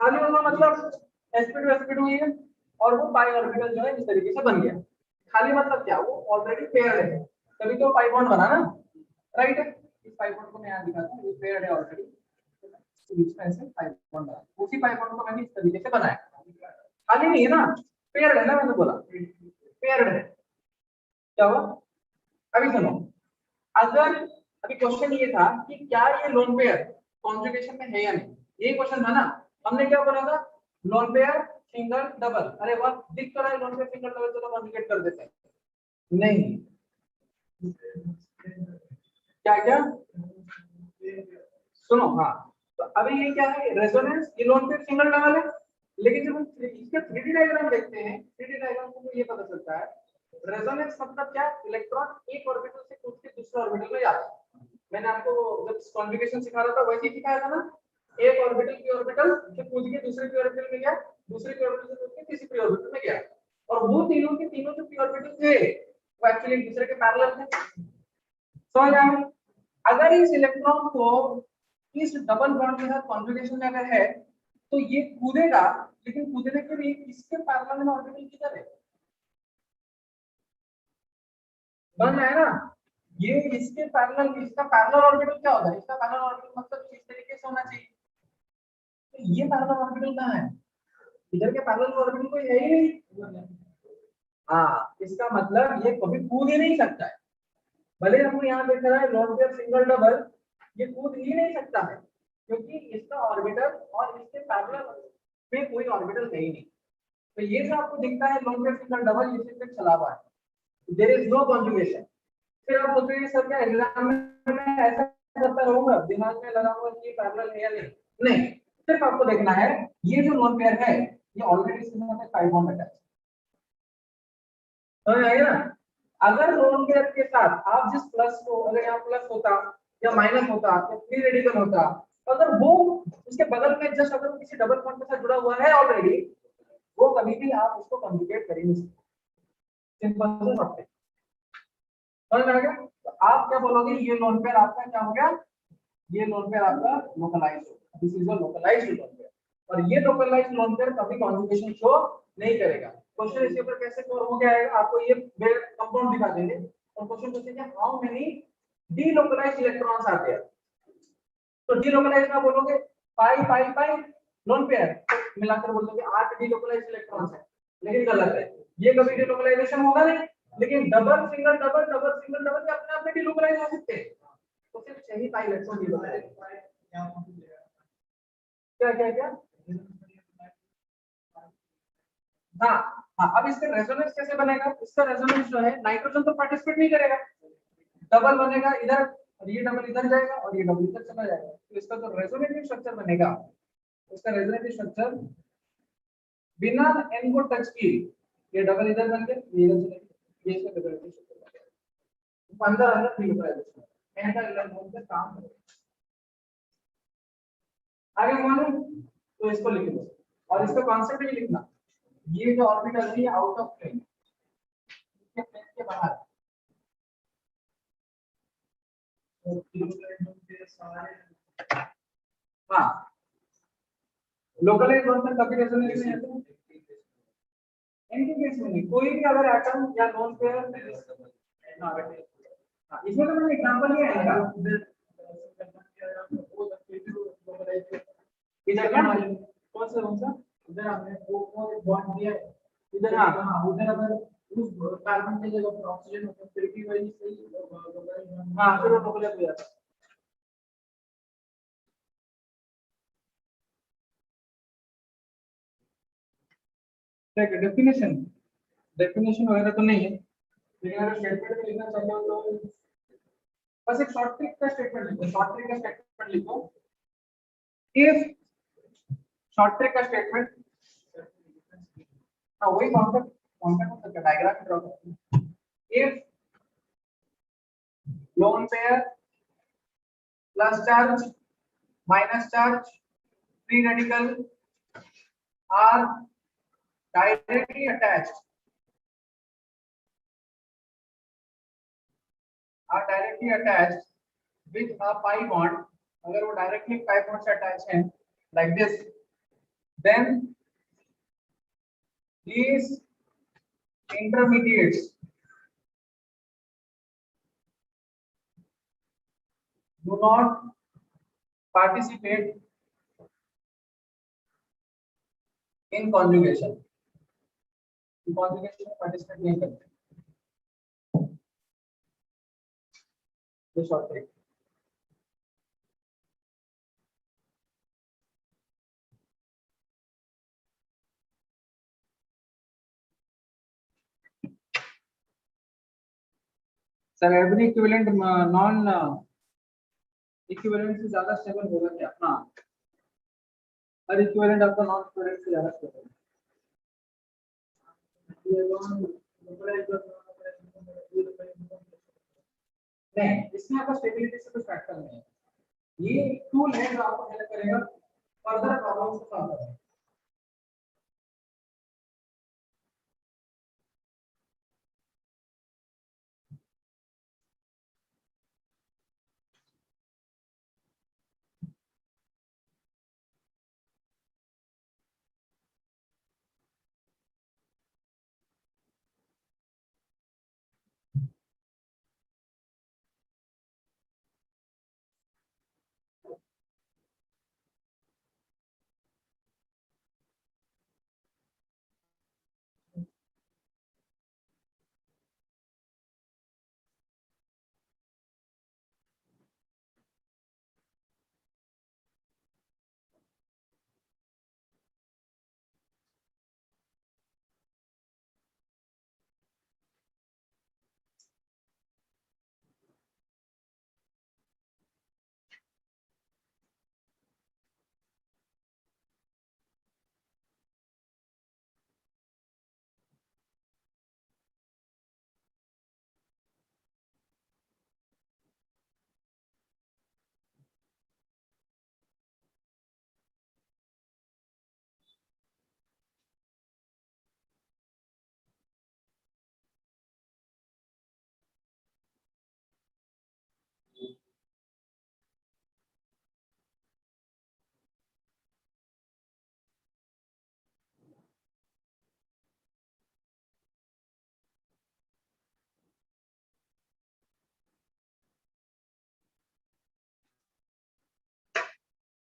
खाली होगा मतलब sp2 sp2 ही है, और वो पाई ऑर्बिटल जो है इस तरीके से बन गया। खाली मतलब क्या, वो ऑलरेडी पेयर्ड है, तभी तो पाई बॉन्ड बना ना, राइट। इस पाई बॉन्ड को मैं यहाँ दिखाता हूँ, ये पेयर्ड है ऑलरेडी, बीच में ऐसे पाई बॉन्ड बना, उसी पाई बॉन्ड को मैंने इस तरीके से बनाया। खाली नहीं है ना, पेयर्ड है ना, मैंने बोला पेयर्ड है। क्या हुआ, अभी सुनो, अगर अभी क्वेश्चन ये था कि क्या ये लोन पेयर कॉन्जुगेशन में है या नहीं, ये क्वेश्चन था ना। हमने क्या बोला था, लोन पेयर सिंगल डबल, अरे वाह दिख तो रहा है लोन पेयर सिंगल डबल, चलो कॉन्जुगेट कर देते हैं। नहीं, क्या क्या सुनो, हाँ तो अभी ये क्या है, रेजोनेंस, ये लोन पेयर सिंगल डबल है, लेकिन जब हम इसके 3D डायग्राम देखते हैं, 3D डायग्राम को ये पता चलता है रेजोनेंस मतलब क्या, इलेक्ट्रॉन एक ऑर्बिटल से कूद के दूसरे ऑर्बिटल में जाता है। मैंने आपको जब कॉन्जुगेशन सिखा रहा था वैसे ही सिखाया था ना, एक ऑर्बिटल की ऑर्बिटल से कूद के दूसरे की ऑर्बिटल में गया, दूसरे की ऑर्बिटल से कूद के तीसरी की ऑर्बिटल में गया, और वो तीनों के तीनों जो पी ऑर्बिटल थे वो एक्चुअली एक दूसरे के पैरेलल थे। समझ आया? अगर इस इलेक्ट्रॉन को इस डबल बॉन्ड के साथ कॉन्जुगेशन में अगर है तो ये कूदेगा, लेकिन कूदने के लिए इसके पैरेलल में ऑर्बिटल किधर है, बन है ना, ये इसके पैरेलल, इसका पैरेलल ऑर्बिटल क्या होता है, इसका पैरेलल ऑर्बिटल मतलब इस तरीके से होना चाहिए, तो ये पैरेलल ऑर्बिटल कहाँ है, इधर के पैरेलल ऑर्बिटल कोई है ही नहीं। हाँ, इसका मतलब ये कभी कूद ही नहीं सकता है, भले हमको यहाँ देख रहा है लोन पेयर सिंगल डबल, ये कूद ही नहीं सकता है क्योंकि इसका ऑर्बिटल और इसके पैरेलल में कोई ऑर्बिटल है ही नहीं। तो ये जो आपको दिखता है लोन पेयर सिंगल डबल, ये सिर्फ चला हुआ है, देयर इज नो कॉन्जुगेशन। फिर आप सोचोगे सर क्या एग्जाम में ऐसा करता रहूंगा, दिमाग में लगा हुआ कि पैरेलल है या नहीं, नहीं, सिर्फ आपको देखना है ये जो लोन पेयर है ये ऑलरेडी इसके साथ पाई बॉन्ड अटैच है, समझ आया ना। अगर लोन पेयर के साथ आप जिस प्लस को, अगर यहाँ प्लस होता या माइनस होता या फ्री रेडिकल होता, अगर वो उसके बगल में जस्ट अगर किसी डबल बॉन्ड के साथ जुड़ा हुआ है ऑलरेडी, वो कभी भी आप उसको कॉन्जुगेट कर ही नहीं सकते, सिंपल से सब समझ में आ गया। तो आप क्या बोलोगे, ये लोन पेयर आपका क्या हो गया, ये लोन पेयर आपका लोकलाइज्ड होगा, this is a localised lone pair, और ये लोकलाइज्ड लोन पेयर कभी कॉन्जुगेशन शो नहीं करेगा। क्वेश्चन इसके ऊपर कैसे सॉल्व हो गया है, आपको ये कंपाउंड दिखा देंगे और क्वेश्चन पूछेंगे how many delocalised electrons are there, तो डीलोकलाइज्ड का बोलोगे पाई पाई पाई लोन पेयर, तो मिलाकर बोल दोगे 8 डीलोकलाइज्ड इलेक्ट्रॉन्स है, लेकिन गलत है, ये कभी डीलोकलाइजेशन होगा नहीं, लेकिन double single double double single double ये अपने आप में डीलोकलाइज हो सकते हैं, तो सिर्फ 6 ही पाई इलेक्ट्रॉन डीलोकलाइज। क्या क्या क्या, हाँ हाँ, अब इसका रेजोनेंस कैसे बनेगा, इसका रेजोनेंस जो है नाइट्रोजन तो पार्टिसिपेट नहीं करेगा, डबल बनेगा इधर, और ये डबल इधर जाएगा और ये डबल इधर चला जाएगा, तो इसका जो रेजोनेटिव स्ट्रक्चर बनेगा, उसका रेजोनेटिव स्ट्रक्चर बिना एन को टच किए, ये डबल इधर बन गया, ये इधर चला गया, ये इसका रेजोनेटिव स्ट्रक्चर बन गया, अंदर अंदर फील होता है, एन का इलेक्ट्रॉन का काम करेगा। आगे मालूम, तो इसको लिख लो, और इसका कॉन्सेप्ट भी लिखना, ये जो ऑर्बिटल है आउट ऑफ प्लेन, इसके प्लेन के बाहर, हाँ लोकलाइज वर्जन कभी रेजोनेंस नहीं होता, इनके केस में नहीं, कोई भी अगर एटम या लोन पेयर, हाँ इसमें तो मैंने एग्जांपल लिया है ना, इधर क्या कौन सा इधर हमने वो बॉन्ड दिया है, इधर हाँ उधर अगर उस कार्बन की जगह पर ऑक्सीजन होता फिर भी वही सही, हाँ फिर वो लोकलाइज हो जाता है। डेफिनेशन, डेफिनेशन वगैरह तो नहीं है, लेकिन अगर स्टेटमेंट में लिखना चाहते हो तो बस एक शॉर्ट ट्रिक का स्टेटमेंट लिखो, शॉर्ट ट्रिक का स्टेटमेंट लिखो, इफ शॉर्ट ट्रिक का स्टेटमेंट, हाँ वही कॉन्सेप्ट का डायग्राम ड्रॉ करो, if lone pair plus charge minus charge free radical are directly attached, are directly attached with a pi bond, अगर वो डायरेक्टली pi bond से अटैच है like this, then these intermediates do not participate in conjugation. In conjugation में participate नहीं करते. ये short trick. Sir, every equivalent non equivalent से ज्यादा स्टेबल होगा क्या? हाँ, हर इक्विवेलेंट आपका नॉन इक्विवेलेंट से ज्यादा स्टेबल है. नहीं, इसमें आपका स्टेबिलिटी से कुछ फैक्टर नहीं है. ये टूल है जो आपको हेल्प करेगा फर्दर प्रॉब्लम्स को सॉल्व करने में.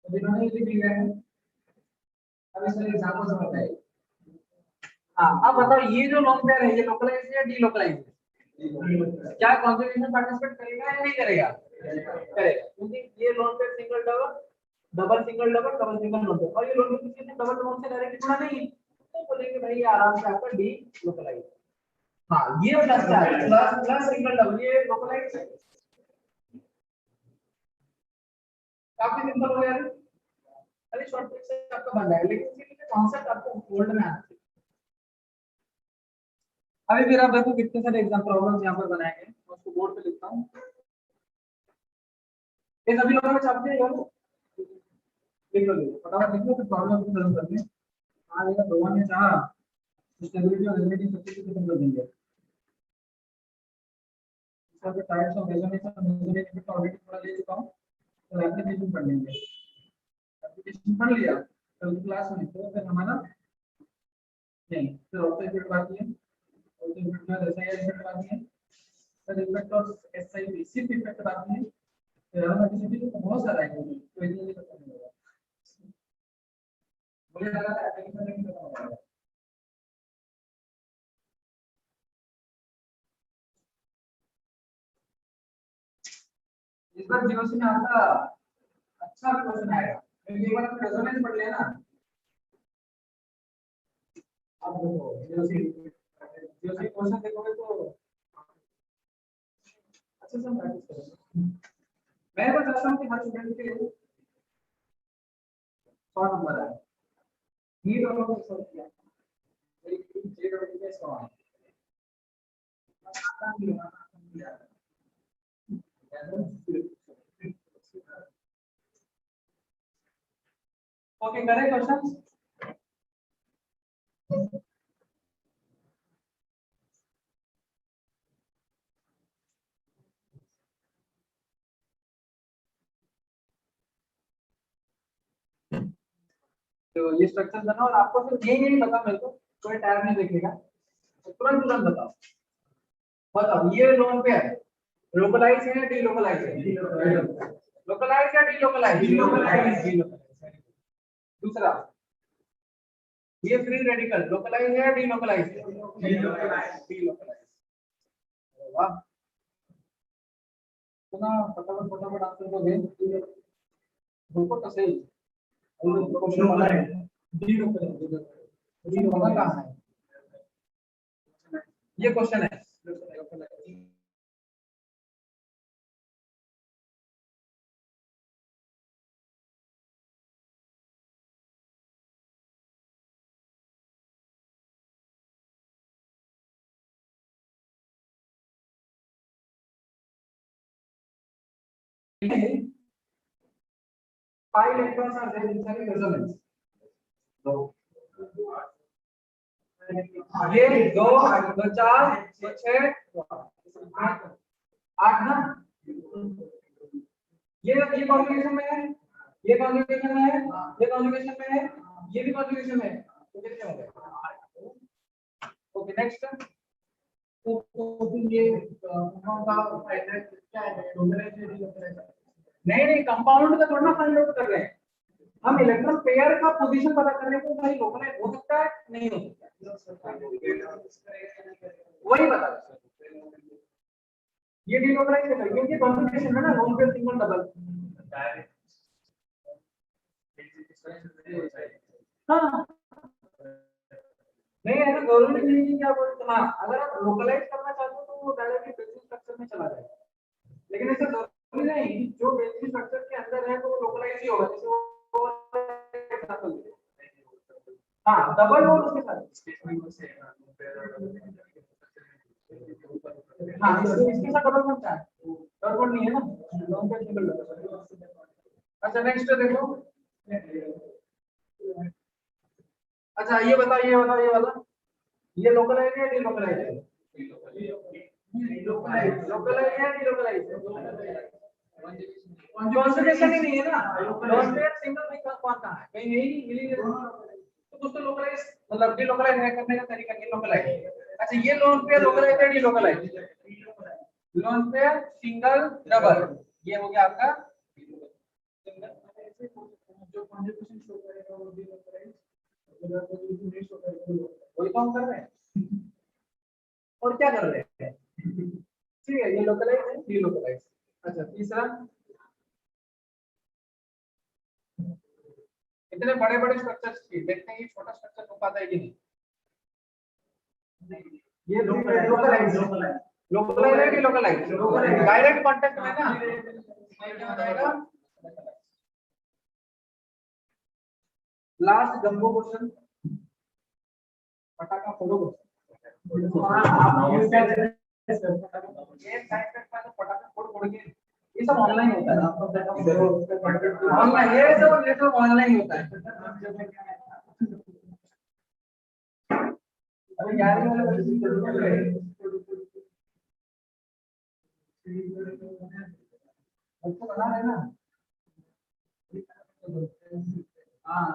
जिन्होंने ये लिख लिया है, अब इसमें एग्जांपल समझ आएगा. हाँ, अब बताओ ये जो लोन पेयर है ये लोकलाइज है या डीलोकलाइज है? क्या कॉन्जुगेशन पार्टिसिपेट करेगा या नहीं करेगा? करेगा, क्योंकि ये lone pair single double double single double double single loan pair, और ये लोन पेयर किसी ने डबल लोन से डायरेक्ट जुड़ा नहीं, तो बोलेंगे भाई आराम से आपका डी लोकलाइज. हाँ, ये प्लस क्या है? प्लस प्लस सिंगल डबल, ये लोकलाइज है. काफी सिंपल हो गया है. अरे शॉर्ट ट्रिक से आपका बन जाएगा, लेकिन इसके लिए कॉन्सेप्ट आपको होल्ड में आना चाहिए. अभी फिर आप देखो कितने सारे एग्जाम प्रॉब्लम्स यहाँ पर बनाए गए, मैं उसको बोर्ड पे लिखता हूँ. ये सभी लोगों ने छापते हैं यार, लिख लो फटाफट लिख लो, फिर प्रॉब्लम को सॉल्व करने. हाँ देखा भगवान ने चाहा स्टेबिलिटी और रिलेटिव सब कुछ खत्म कर देंगे. इसका जो टाइप्स ऑफ रेजोनेंस और रेजोनेंस का ऑलरेडी थोड़ा ले चुका हूँ, तो एप्लीकेशन पढ़ लेंगे. एप्लीकेशन पढ़ लिया तो क्लास में, तो फिर हमारा नहीं, फिर ऑटो इफेक्ट बाकी है. ऑटो इफेक्ट में एसआई इफेक्ट बाकी है, फिर इफेक्ट ऑफ एसआई सिर्फ इफेक्ट बाकी है. तो एरोमेटिसिटी तो बहुत सारा है, तो इतने खत्म नहीं होगा. मुझे लगा था एप्लीकेशन में खत्म हो जाएगा. इस बार जीओसी में आपका अच्छा क्वेश्चन आएगा, क्योंकि एक बार आपने रेजोनेंस पढ़ लिया ना. अब देखो जीओसी जीओसी क्वेश्चन देखोगे तो अच्छे से प्रैक्टिस करोगे. मैं तो चाहता हूँ कि हर स्टूडेंट के लिए 100 नंबर आए. ये दोनों को सॉल्व किया, लेकिन जे डब्ल्यू के 100 आए. आता नहीं आता. ओके, करें क्वेश्चन. तो ये स्ट्रक्चर बना और आपको सिर्फ ये नहीं पता मेरे को कोई टैब नहीं देखेगा, तो तुरंत तुरंत बताओ, बताओ ये लोन पे है, लोकलाइज है या डीलोकलाइज है? लोकलाइज या डीलोकलाइज? दूसरा, ये फ्री रेडिकल लोकलाइज है या डीलोकलाइज? डीलोकलाइज। वाह, इतना फटाफट फटाफट आंसर तो दे, रुको तो सही। क्वेश्चन वाला है डीलोकलाइज, डीलोकलाइज कहाँ है? ये क्वेश्चन है। Five electrons are there inside resonance. ये दो, दो चार, दो छह, आठ ना? ये कॉन्जुगेशन में है, ये कॉन्जुगेशन में है, ये कॉन्जुगेशन में है, ये भी कॉन्जुगेशन में है, तो कितने हो गए? Okay next. तो ये कंपाउंड का फाइंड क्या है? नहीं कंपाउंड का थोड़ा फाइंड आउट कर रहे हैं हम, इलेक्ट्रॉन पेयर का पोजीशन पता करने को भाई लोकलाइज हो सकता है नहीं हो सकता, वही बता रहे। ये डीलोकलाइज है क्योंकि कॉन्फ़िगरेशन है ना, लोन पेयर सिंगल डबल। हाँ नहीं ऐसा गवर्नमेंट नहीं क्या बोलते, हाँ अगर आप लोकलाइज करना चाहते हो तो वो डायरेक्टली बेसिक स्ट्रक्चर में चला जाएगा, लेकिन ऐसा जरूरी नहीं जो बेसिक स्ट्रक्चर के अंदर है तो वो लोकलाइज ही होगा। जैसे हाँ डबल और उसके साथ, हाँ इसके साथ डबल कौन सा है? डबल नहीं है ना, लोन पे सिंगल डबल। अच्छा नेक्स्ट देखो, अच्छा ये बताओ ये बताओ ये वाला, ये लोकलाइज है डीलोकलाइज है? लोकलाइज है डीलोकलाइज? कॉन्जुगेशन ही नहीं है ना, लोन पेयर सिंगल में कहाँ है? कहीं यही मिली तो दोस्तों लोकलाइज मतलब डीलोकलाइज है करने का तरीका ये लोकलाइज। अच्छा ये लोन पेयर लोकलाइज है delocalise? Lone pair single double, ये हो गया आपका सिंगल। जो कॉन्जुगेशन शो करेगा वो डीलोकलाइज, वही तो हम कर रहे हैं और क्या कर रहे हैं, ठीक है ये लोकलाइज है डीलोकलाइज। अच्छा तीसरा, इतने बड़े बड़े स्ट्रक्चर्स की देखते हैं ये छोटा स्ट्रक्चर हो पाता है कि नहीं? ये लोकलाइज लोकलाइज है लोकलाइज डायरेक्ट कांटेक्ट में ना, क्या हो जाएगा? लास्ट जंबो क्वेश्चन, पटाखा फोड़ो पटाखा फोड़ फोड़ के, ये सब ऑनलाइन होता है, ऑनलाइन ये सब ऑनलाइन होता है। अभी 11 वाले उसको बना है ना, हाँ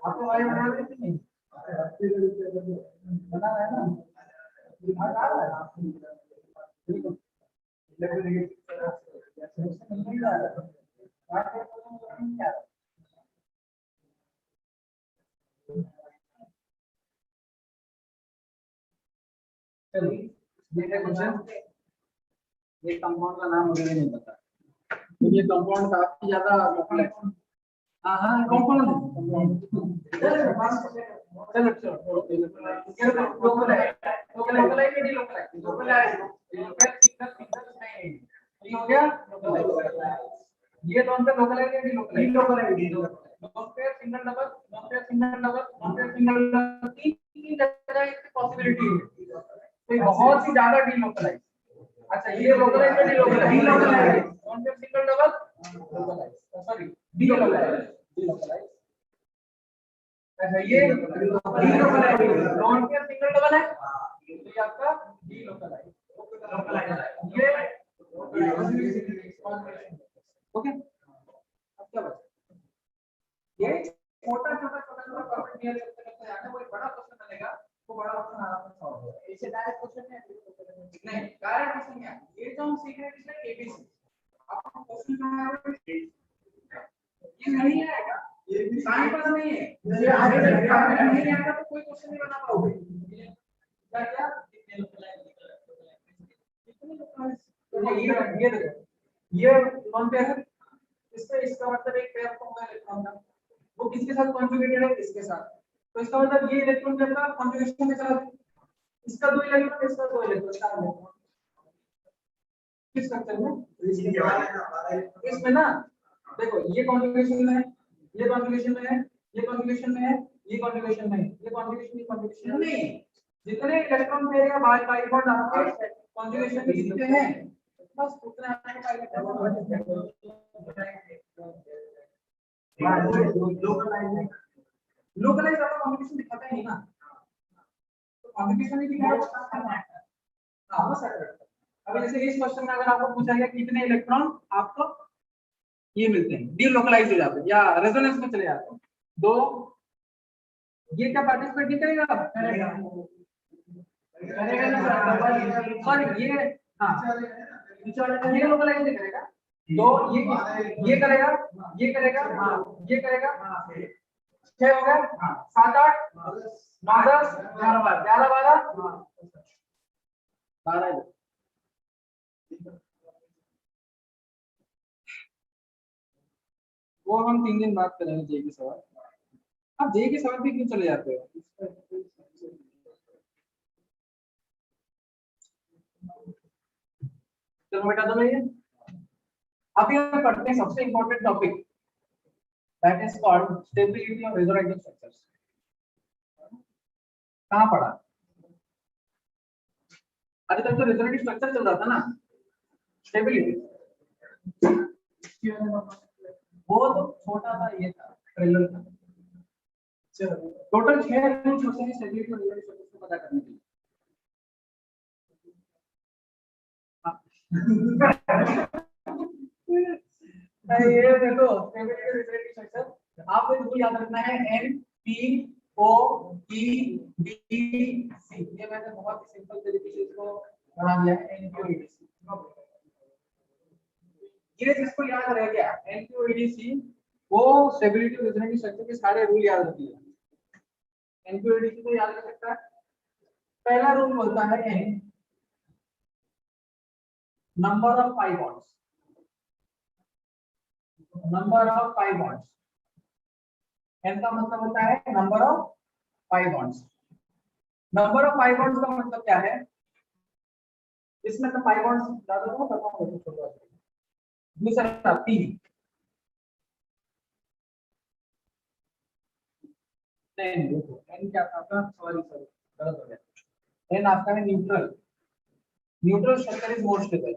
आपको वाले बना रहे थे नहीं बना है ना, दिमाग आ रहा है बिल्कुल चलिए क्वेश्चन, ये कंपाउंड का नाम मुझे नहीं पता, तो ये कंपाउंड काफी ज्यादा पॉपुलर है। हाँ हाँ कंपाउंड चलो चलो लोकलाइज लोकलाइज के डीलोकलाइज लोकलाइज ये हो गया लोकलाइज। ये दोनों पे लोकलाइज है डीलोकलाइज? दोनों पे सिंगल डबल, दोनों पे सिंगल डबल, दोनों पे सिंगल डबल, तीन जगह इसकी पॉसिबिलिटी है, तो बहुत ही ज्यादा डीलोकलाइज। अच्छा ये लोकलाइज है डीलोकलाइज? दोनों पे single double localise, sorry delocalise. अच्छा ये delocalise lone pair single double है, तो ये आपका डीलोकलाइज। ये ओके, अब क्या बचा? ये छोटा छोटा छोटा छोटा प्रॉपर्टी है, करते करते जाना, कोई बड़ा क्वेश्चन बनेगा, वो बड़ा क्वेश्चन आराम से सॉल्व होगा। इसे डायरेक्ट क्वेश्चन नहीं, डायरेक्ट क्वेश्चन क्या, ये तो हम सीख रहे हैं एबीसी, आप क्वेश्चन बनाओगे ये नहीं आएगा, ये साइन पास नहीं है, ये नहीं आएगा तो कोई क्वेश्चन नहीं बना पाओगे। क्या क्या कितने ये देखो, ये नॉन पेयर है, इससे इसका मतलब एक पेयर होगा इलेक्ट्रॉन का, वो किसके साथ कॉन्जुगेटेड है, इसके साथ, तो इसका मतलब ये इलेक्ट्रॉन जो है कॉन्जुगेशन के साथ, इसका दो इलेक्ट्रॉन, इसका दो इलेक्ट्रॉन, चार इलेक्ट्रॉन किस स्ट्रक्चर में, इसमें ना देखो, ये कॉन्जुगेशन में है, ये कॉन्जुगेशन में है, ये कॉन्जुगेशन में है, ये कॉन्जुगेशन में है, ये कॉन्जुगेशन नहीं, जितने इलेक्ट्रॉन पेयर या बाई बॉन्ड आपके कॉन्जुगेशन में जितने हैं बस उतने आपके पाई लोकलाइज आपका कॉन्जुगेशन दिखाता ही नहीं ना, तो कॉन्जुगेशन ही दिखाएगा। हां बस ऐसा। अभी जैसे इस क्वेश्चन में अगर आपको पूछा गया कितने इलेक्ट्रॉन आपको ये मिलते हैं, डी लोकलाइज हो जाते हैं या रेजोनेंस में चले जाते हैं, दो, ये क्या पार्टिसिपेट नहीं करेगा, करेगा ना सॉरी, ये हाँ ये लोकलाइज नहीं करेगा, दो ये करेगा, ये करेगा, ये करेगा, 6 हो गया, 7 8 9 10 11 12 वो हम 3 दिन बाद करेंगे जे की सवाल। आप जे के सवाल भी क्यों चले जाते हो? चलो बेटा दो ये अभी हम पढ़ते हैं सबसे important topic, that is called stability of resonative structures. कहां पढ़ा? अभी तक तो रेजोनेटिव स्ट्रक्चर चल रहा था ना, स्टेबिलिटी वो तो छोटा था, ये था ट्रेलर था। चलो टोटल 6 रूल्स होते हैं स्टेबिलिटी और रेजोनेटिव स्ट्रक्चर को पता करने के लिए। ये देखो स्टेबिलिटी रेजोनेटिव स्ट्रक्चर, आपको रूल याद रखना है N P O E D C. ये मैंने बहुत ही सिंपल तरीके से इसको बना दिया है, N P O E D C. ये जिसको याद रह गया N P O E D C, वो स्टेबिलिटी रेजोनेटिव स्ट्रक्चर के सारे रूल याद रखिए। N P O E D C को याद रख सकता है। पहला रूल बोलता है N, number of pi bonds, number of pi bonds, N का मतलब होता है number of pi bonds. Number of pi bonds का मतलब क्या है, इसमें तो पाई बॉन्ड्स ज्यादा हो सकता है, छोटा दूसरा पी, नहीं देखो एन क्या था आपका, सॉरी गलत हो गया, एन आपका है neutral, neutral structure is more stable,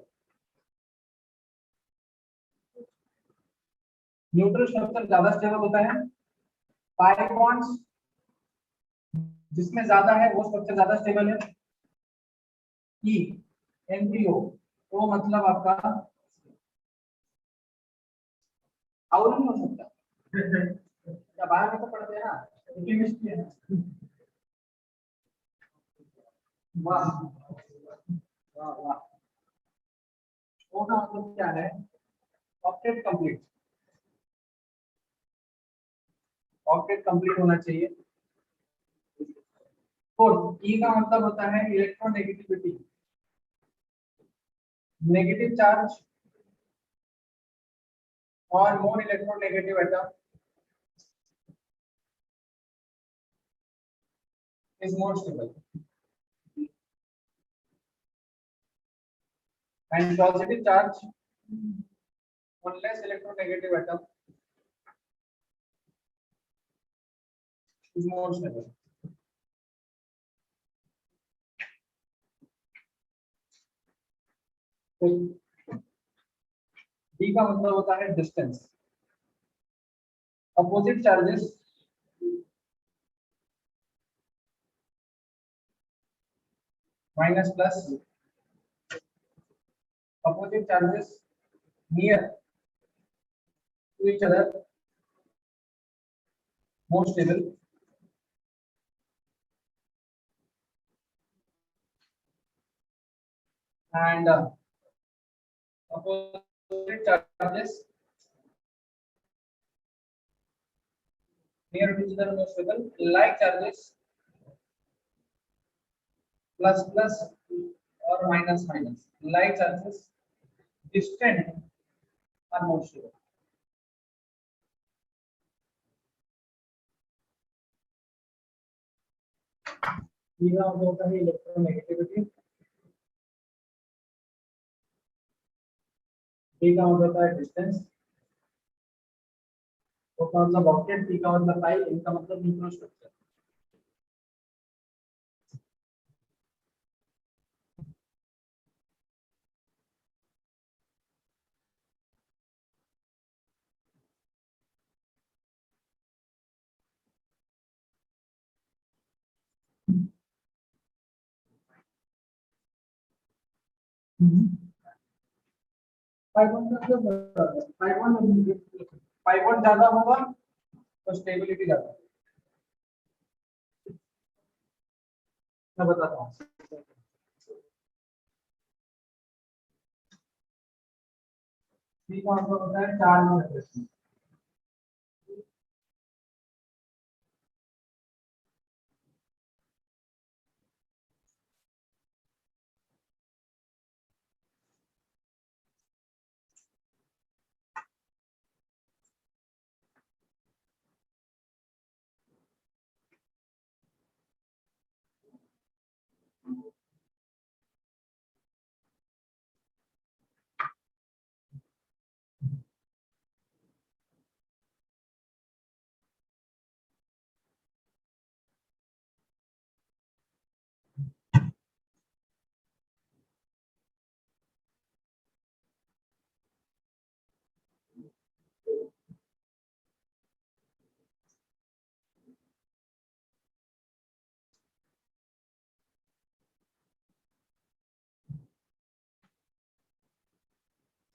neutral structure ज्यादा स्टेबल होता है। पाई बॉन्ड्स जिसमें ज्यादा है वो स्ट्रक्चर ज्यादा स्टेबल है। ई एनपीओ वो मतलब आपका आउल नहीं हो सकता, या बाहर में तो पढ़ते हैं ना केमिस्ट्री है ना। वाह वाह वाह, वो का मतलब क्या है, ऑक्टेट कंप्लीट, ऑक्टेट कंप्लीट होना चाहिए। फोर्थ ई का मतलब होता है इलेक्ट्रोनेगेटिविटी, नेगेटिव चार्ज और more electronegative atom is more stable and positive charge on less electronegative atom is more stable. तो D का मतलब होता है distance, opposite charges minus plus, opposite charges near to each other, more stable, and opposite charges near to each other, more stable, like charges plus plus or minus minus, like charges distant are more stable. तीसरा होता है electronegativity, D का होता है distance, ओ का मतलब octet, T का मतलब पाई, एन का मतलब न्यूक्लियोस्ट्रक्चर। पाई वन ज्यादा होगा तो स्टेबिलिटी ज्यादा। मैं बताता हूँ, सी का मतलब होता है चार्ज,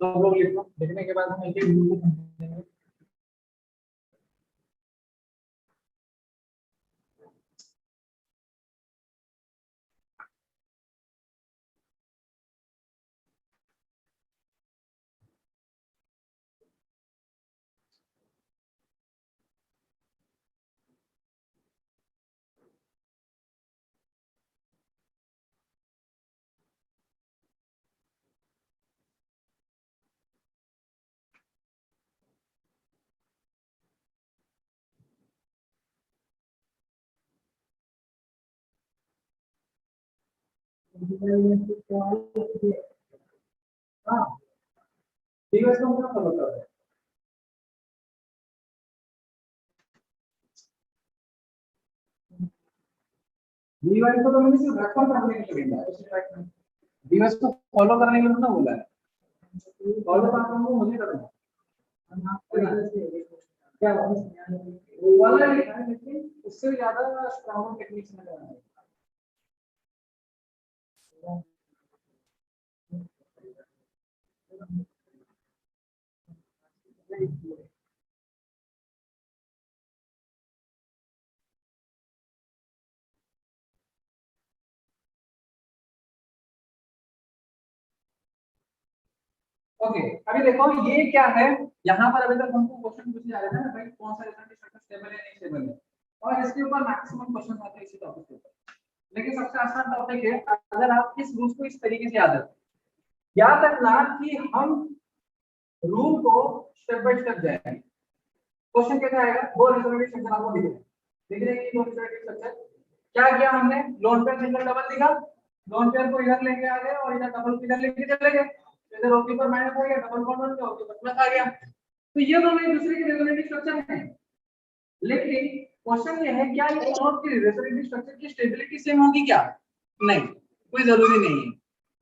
तो हम लोग लिखो, लिखने के बाद हम एक एक रूल को समझेंगे। हाँ, डीएस को क्या फॉलो कर रहे हैं? डीवाई को तो मैंने सिर्फ रेफर करने के लिए बोला है, डीएस को फॉलो करने के लिए ना बोला है। फॉलो करना वो मुझे करना है। क्या वो वाला है, लेकिन उससे ज्यादा स्ट्रॉन्ग टेक्निक्स में करना है। ओके, अभी देखो ये क्या है, यहाँ पर अभी तक हमको क्वेश्चन पूछे जा रहे थे ना भाई, कौन सा रेजोनेंस स्ट्रक्चर स्टेबल है नहीं स्टेबल है, और इसके ऊपर मैक्सिमम क्वेश्चन आते हैं इसी टॉपिक के ऊपर। लेकिन सबसे आसान टॉपिक है, अगर आप इस रूल को इस तरीके से याद रखना कि हम रूल को स्टेप बाय स्टेप जाएंगे। क्वेश्चन कैसा आएगा, दो रेजोनेंस स्ट्रक्चर आपको दिख रहे हैं, दो रेजोनेंस स्ट्रक्चर। क्या किया हमने, लोन पेयर सिंगल डबल दिखा, लोन पेयर को इधर लेके आ गए और इधर डबल इधर लेके चले गए, इधर ओके पर माइनस आ गया, डबल बॉन्ड बन गया, ओके पर प्लस आ गया। तो ये दोनों एक दूसरे के रेजोनेंस स्ट्रक्चर हैं, लेकिन क्वेश्चन ये है क्या ये दोनों की रेजोनेंस स्ट्रक्चर की स्टेबिलिटी सेम होगी क्या? नहीं, कोई जरूरी नहीं है।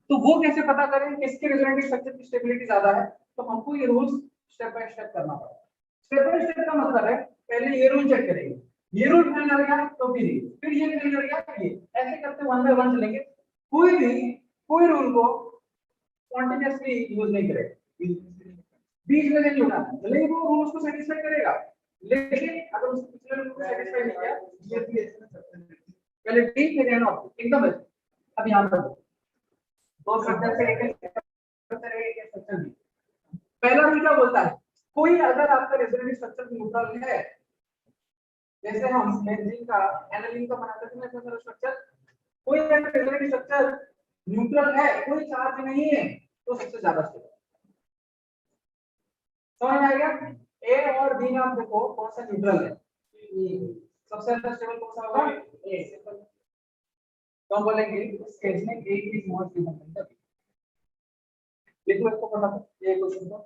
तो वो कैसे पता करें किसके रेजोनेंस स्ट्रक्चर की स्टेबिलिटी ज्यादा है? तो हमको ये रूल्स स्टेप बाय स्टेप करना पड़ेगा। स्टेप बाय स्टेप का मतलब है पहले ये रूल चेक करेंगे, ये रूल फेल कर गया तो फिर ये फेल कर गया, ये ऐसे करते वन बाय वन चलेंगे। कोई रूल को कॉन्टिन्यूअसली यूज नहीं करेगा, बीच में नहीं उठाना, भले ही वो रूल्स को सेटिस्फाई करेगा, लेकिन अगर उसने पिछले रूल को सेटिस्फाई नहीं किया, ये भी पहले डी फिर एन ऑफ एकदम है। अब यहां पर दो स्ट्रक्चर से एक स्ट्रक्चर है, एक स्ट्रक्चर बी। पहला रूल क्या बोलता है, कोई अगर आपका रेजोनेटिव स्ट्रक्चर न्यूट्रल है, जैसे हम बेंजीन का एनालिन का बनाते थे ना स्ट्रक्चर, कोई अगर रेजोनेटिव स्ट्रक्चर न्यूट्रल है, कोई चार्ज नहीं है, तो सबसे ज्यादा स्टेबल। समझ में आएगा? ए और बी में आप देखो कौन सा न्यूट्रल है, सबसे ज्यादा स्टेबल कौन सा होगा? ए। तो हम बोलेंगे इस केस में A is more stable than the B. लिखो इसको फटाफट, ये क्वेश्चन को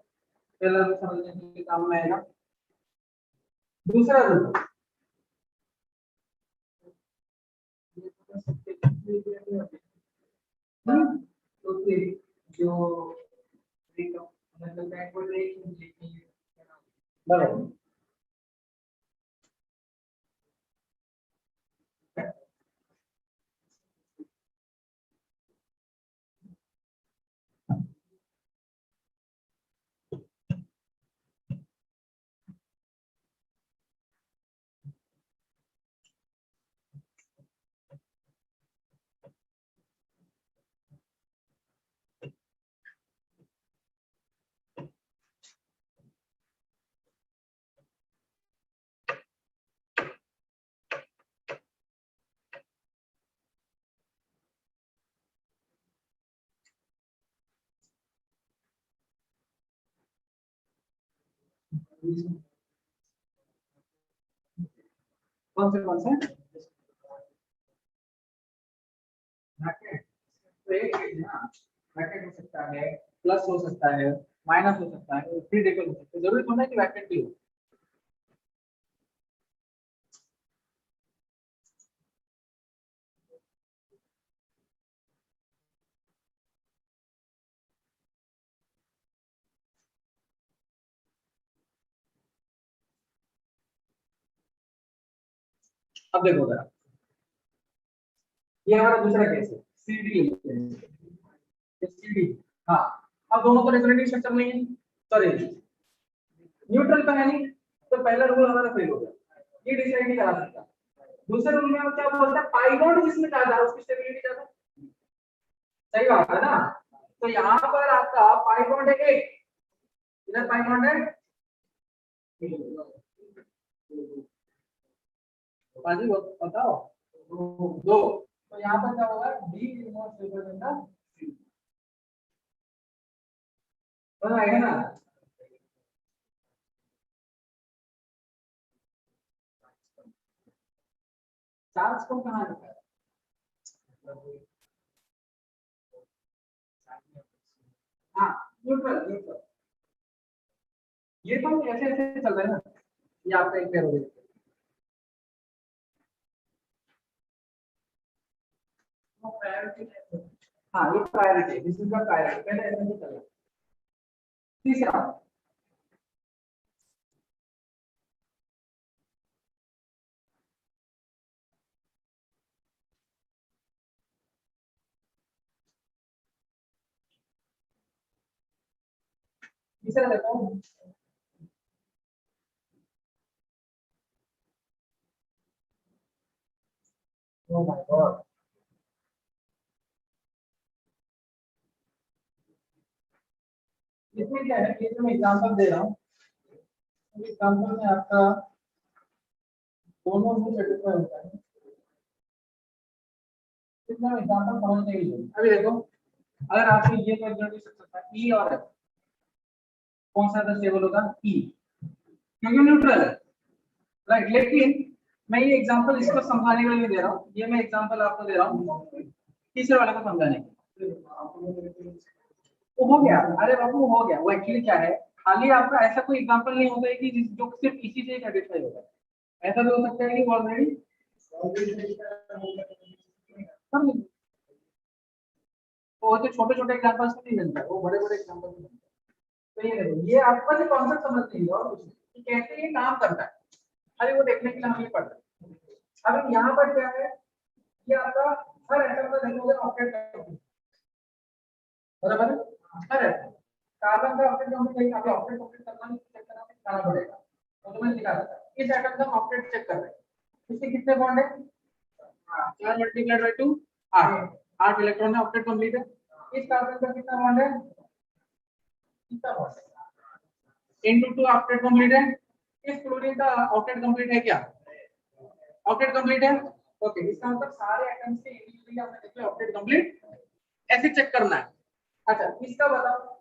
पहला रूल समझने के लिए काम में आएगा। दूसरा रूल, तो फिर जो मतलब बैकवर्ड रेट बराबर कौन से ब्रैकेट? तो एक चीज ना, ब्रैकेट हो सकता है, प्लस हो सकता है, माइनस हो सकता है, फ्री रेडिकल हो सकता है, जरूरी थोड़ा है कि ब्रैकेट भी हो। अब देखो जरा, ये हमारा दूसरा केस है, सीडी लेते हैं, सीडी। हाँ, अब दोनों को रेजोनेटिव स्ट्रक्चर नहीं है, सॉरी न्यूट्रल का है नहीं, तो पहला रूल हमारा फेल हो गया, ये डिसाइड नहीं करा सकता। दूसरे रूल में हम क्या बोलते हैं, पाई बॉन्ड जिसमें ज्यादा है उसकी स्टेबिलिटी ज्यादा। सही बात है ना? तो यहाँ पर आपका पाई बॉन्ड है एक, इधर पाई बॉन्ड है पाजी, बताओ दो। तो यहाँ पर क्या होगा, D is more stable than the C. समझ आएगा ना? चार्ज को कहाँ रखा है? हाँ, न्यूट्रल न्यूट्रल। ये तो ऐसे ऐसे चल रहा है ना, ये आपका एक पेयर हो गया। हाँ, ये priority, this is the priority, पहले ऐसे ऐसे चल रहा है। तीसरा, तीसरा देखो, ओ माय गॉड, इसमें क्या है, ये जो मैं एग्जांपल दे रहा हूँ, एग्जांपल में आपका दोनों से सेटिस्फाई होता है, इसमें एग्जांपल समझने के लिए अभी देखो, अगर आपको ये तो जल्दी से सकता है ई और एफ, कौन सा स्टेबल होगा? ई, क्योंकि न्यूट्रल है, राइट। लेकिन मैं ये एग्जांपल इसको समझाने के लिए दे रहा हूँ, ये मैं एग्जांपल आपको दे रहा हूँ तीसरे वाले को समझाने के लिए। वो हो गया, अरे बाबू हो गया, वो एक्चुअली क्या है, खाली आपका ऐसा कोई एग्जांपल नहीं होता है कि जो सिर्फ इसी से सेटिस्फाई होगा, ऐसा भी हो सकता है कि ऑलरेडी वो तो छोटे छोटे एग्जांपल्स में नहीं मिलता है, वो बड़े बड़े एग्जांपल्स में मिलता है। तो ये देखो, ये आपका जो कॉन्सेप्ट समझते हैं और कुछ नहीं, कि कैसे ये काम करता है, अरे वो देखने के लिए हम ये पढ़ रहे हैं। अब यहाँ पर क्या है, ये आपका हर एटम का देखोगे ऑक्टेट बराबर है, हर एटम। कार्बन का ऑक्टेट कंप्लीट है, अभी ऑक्टेट कंप्लीट करना नहीं, चेक करना दिखाना पड़ेगा, तो मैं दिखा देता हूं। इस एटम का ऑक्टेट चेक कर रहे हैं, इसके कितने बॉन्ड है? हां 4 मल्टीप्लाइड बाय 2 8, 8 इलेक्ट्रॉन है, ऑक्टेट कंप्लीट है। इस कार्बन का कितना बॉन्ड है? कितना बॉन्ड है? इनटू 2 ऑक्टेट कंप्लीट है। इस क्लोरीन का ऑक्टेट कंप्लीट है क्या? ऑक्टेट कंप्लीट है। ओके, इसका मतलब सारे एटम्स के इंडिविजुअली आपने देख लिया ऑक्टेट कंप्लीट, ऐसे चेक करना है। अच्छा, इसका बताओ,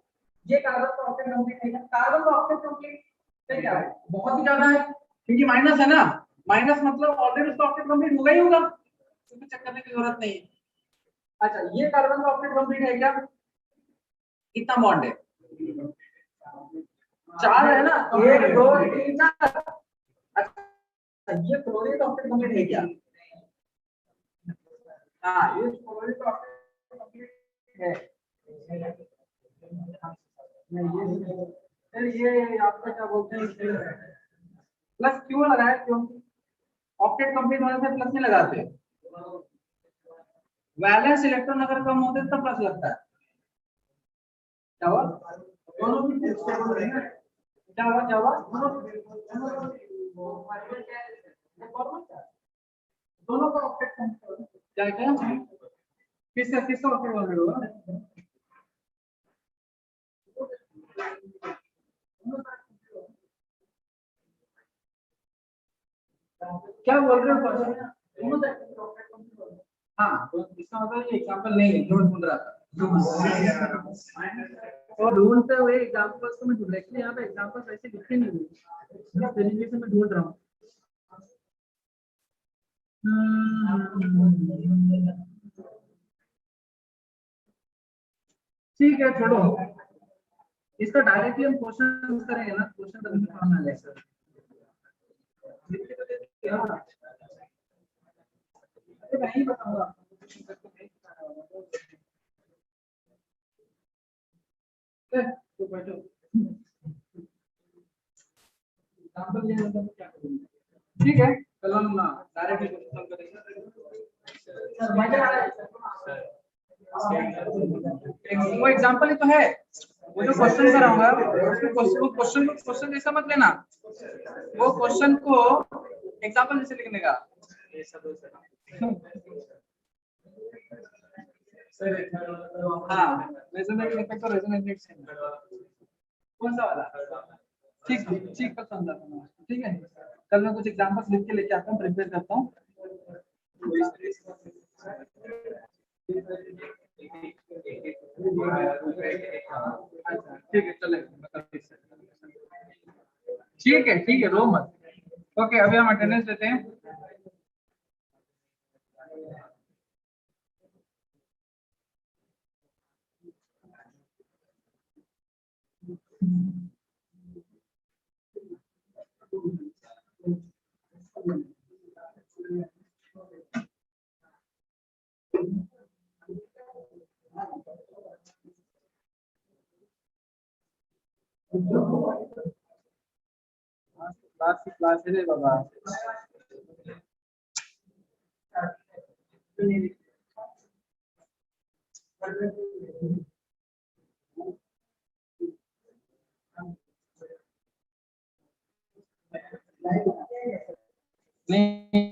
ये कार्बन का ऑक्टेट कंप्लीट है क्या? कार्बन का ऑक्टेट कंप्लीट है क्या? बहुत ही ज्यादा है, क्योंकि माइनस है ना, माइनस मतलब ऑलरेडी उसका ऑक्टेट कंप्लीट होगा ही होगा, तो चेक करने की जरूरत नहीं है। अच्छा, ये कार्बन का ऑक्टेट कंप्लीट है क्या? कितना बॉन्ड है? 4 है ना, 1 2 3 4। अच्छा, ये क्लोरीन का ऑक्टेट कंप्लीट है क्या? हाँ, ये क्लोरीन का ऑक्टेट कंप्लीट है। ये आपका क्या बोलते हैं, प्लस क्यों लगाया? क्योंकि ऑक्टेट कंप्लीट होने से प्लस नहीं लगाते, वैलेंस इलेक्ट्रॉन अगर कम होते तो प्लस लगता है। क्या हुआ? दोनों की स्टेबल है ना? क्या हुआ? क्या हुआ? दोनों का ऑक्टेट कंप्लीट क्या क्या किसका किसका ऑक्टेट कंप्लीट होगा? क्या बोल रहे हो? हाँ, तो इसका मतलब ये एग्जांपल नहीं है जो मैं ढूंढ रहा था। और ढूंढते हुए एग्जांपल्स को मैं ढूंढ रहा हूँ, यहाँ पे एग्जांपल्स ऐसे लिखे नहीं हुए, इस तरीके से मैं ढूंढ रहा हूँ। ठीक है, छोड़ो, इसका डायरेक्टली हम क्वेश्चन करेंगे ना, क्वेश्चन करने में काम आ जाएगा। अरे मैं ही बताऊंगा। तो बैठो, एग्जांपल लेने में क्या करूंगा? ठीक है, कल हम डायरेक्टली क्वेश्चन करेंगे। मजा आ रहा है। वो एग्जांपल ही तो है, वो जो क्वेश्चन कराऊंगा उसको क्वेश्चन जैसा मत लेना, वो क्वेश्चन को एग्जांपल जैसे लिखने का। हाँ, रेजोनेटिंग इफेक्ट और रेजोनेटिंग कौन सा वाला? ठीक ठीक का समझाता हूँ, ठीक है। कल मैं कुछ एग्जांपल्स लिख के लेके आता हूँ, प्रिपेयर करता हूँ। ठीक है, चलेगा। ठीक है, रो मत। ओके, अभी हम अटेंडेंस लेते हैं। क्लास है रे बाबा। नहीं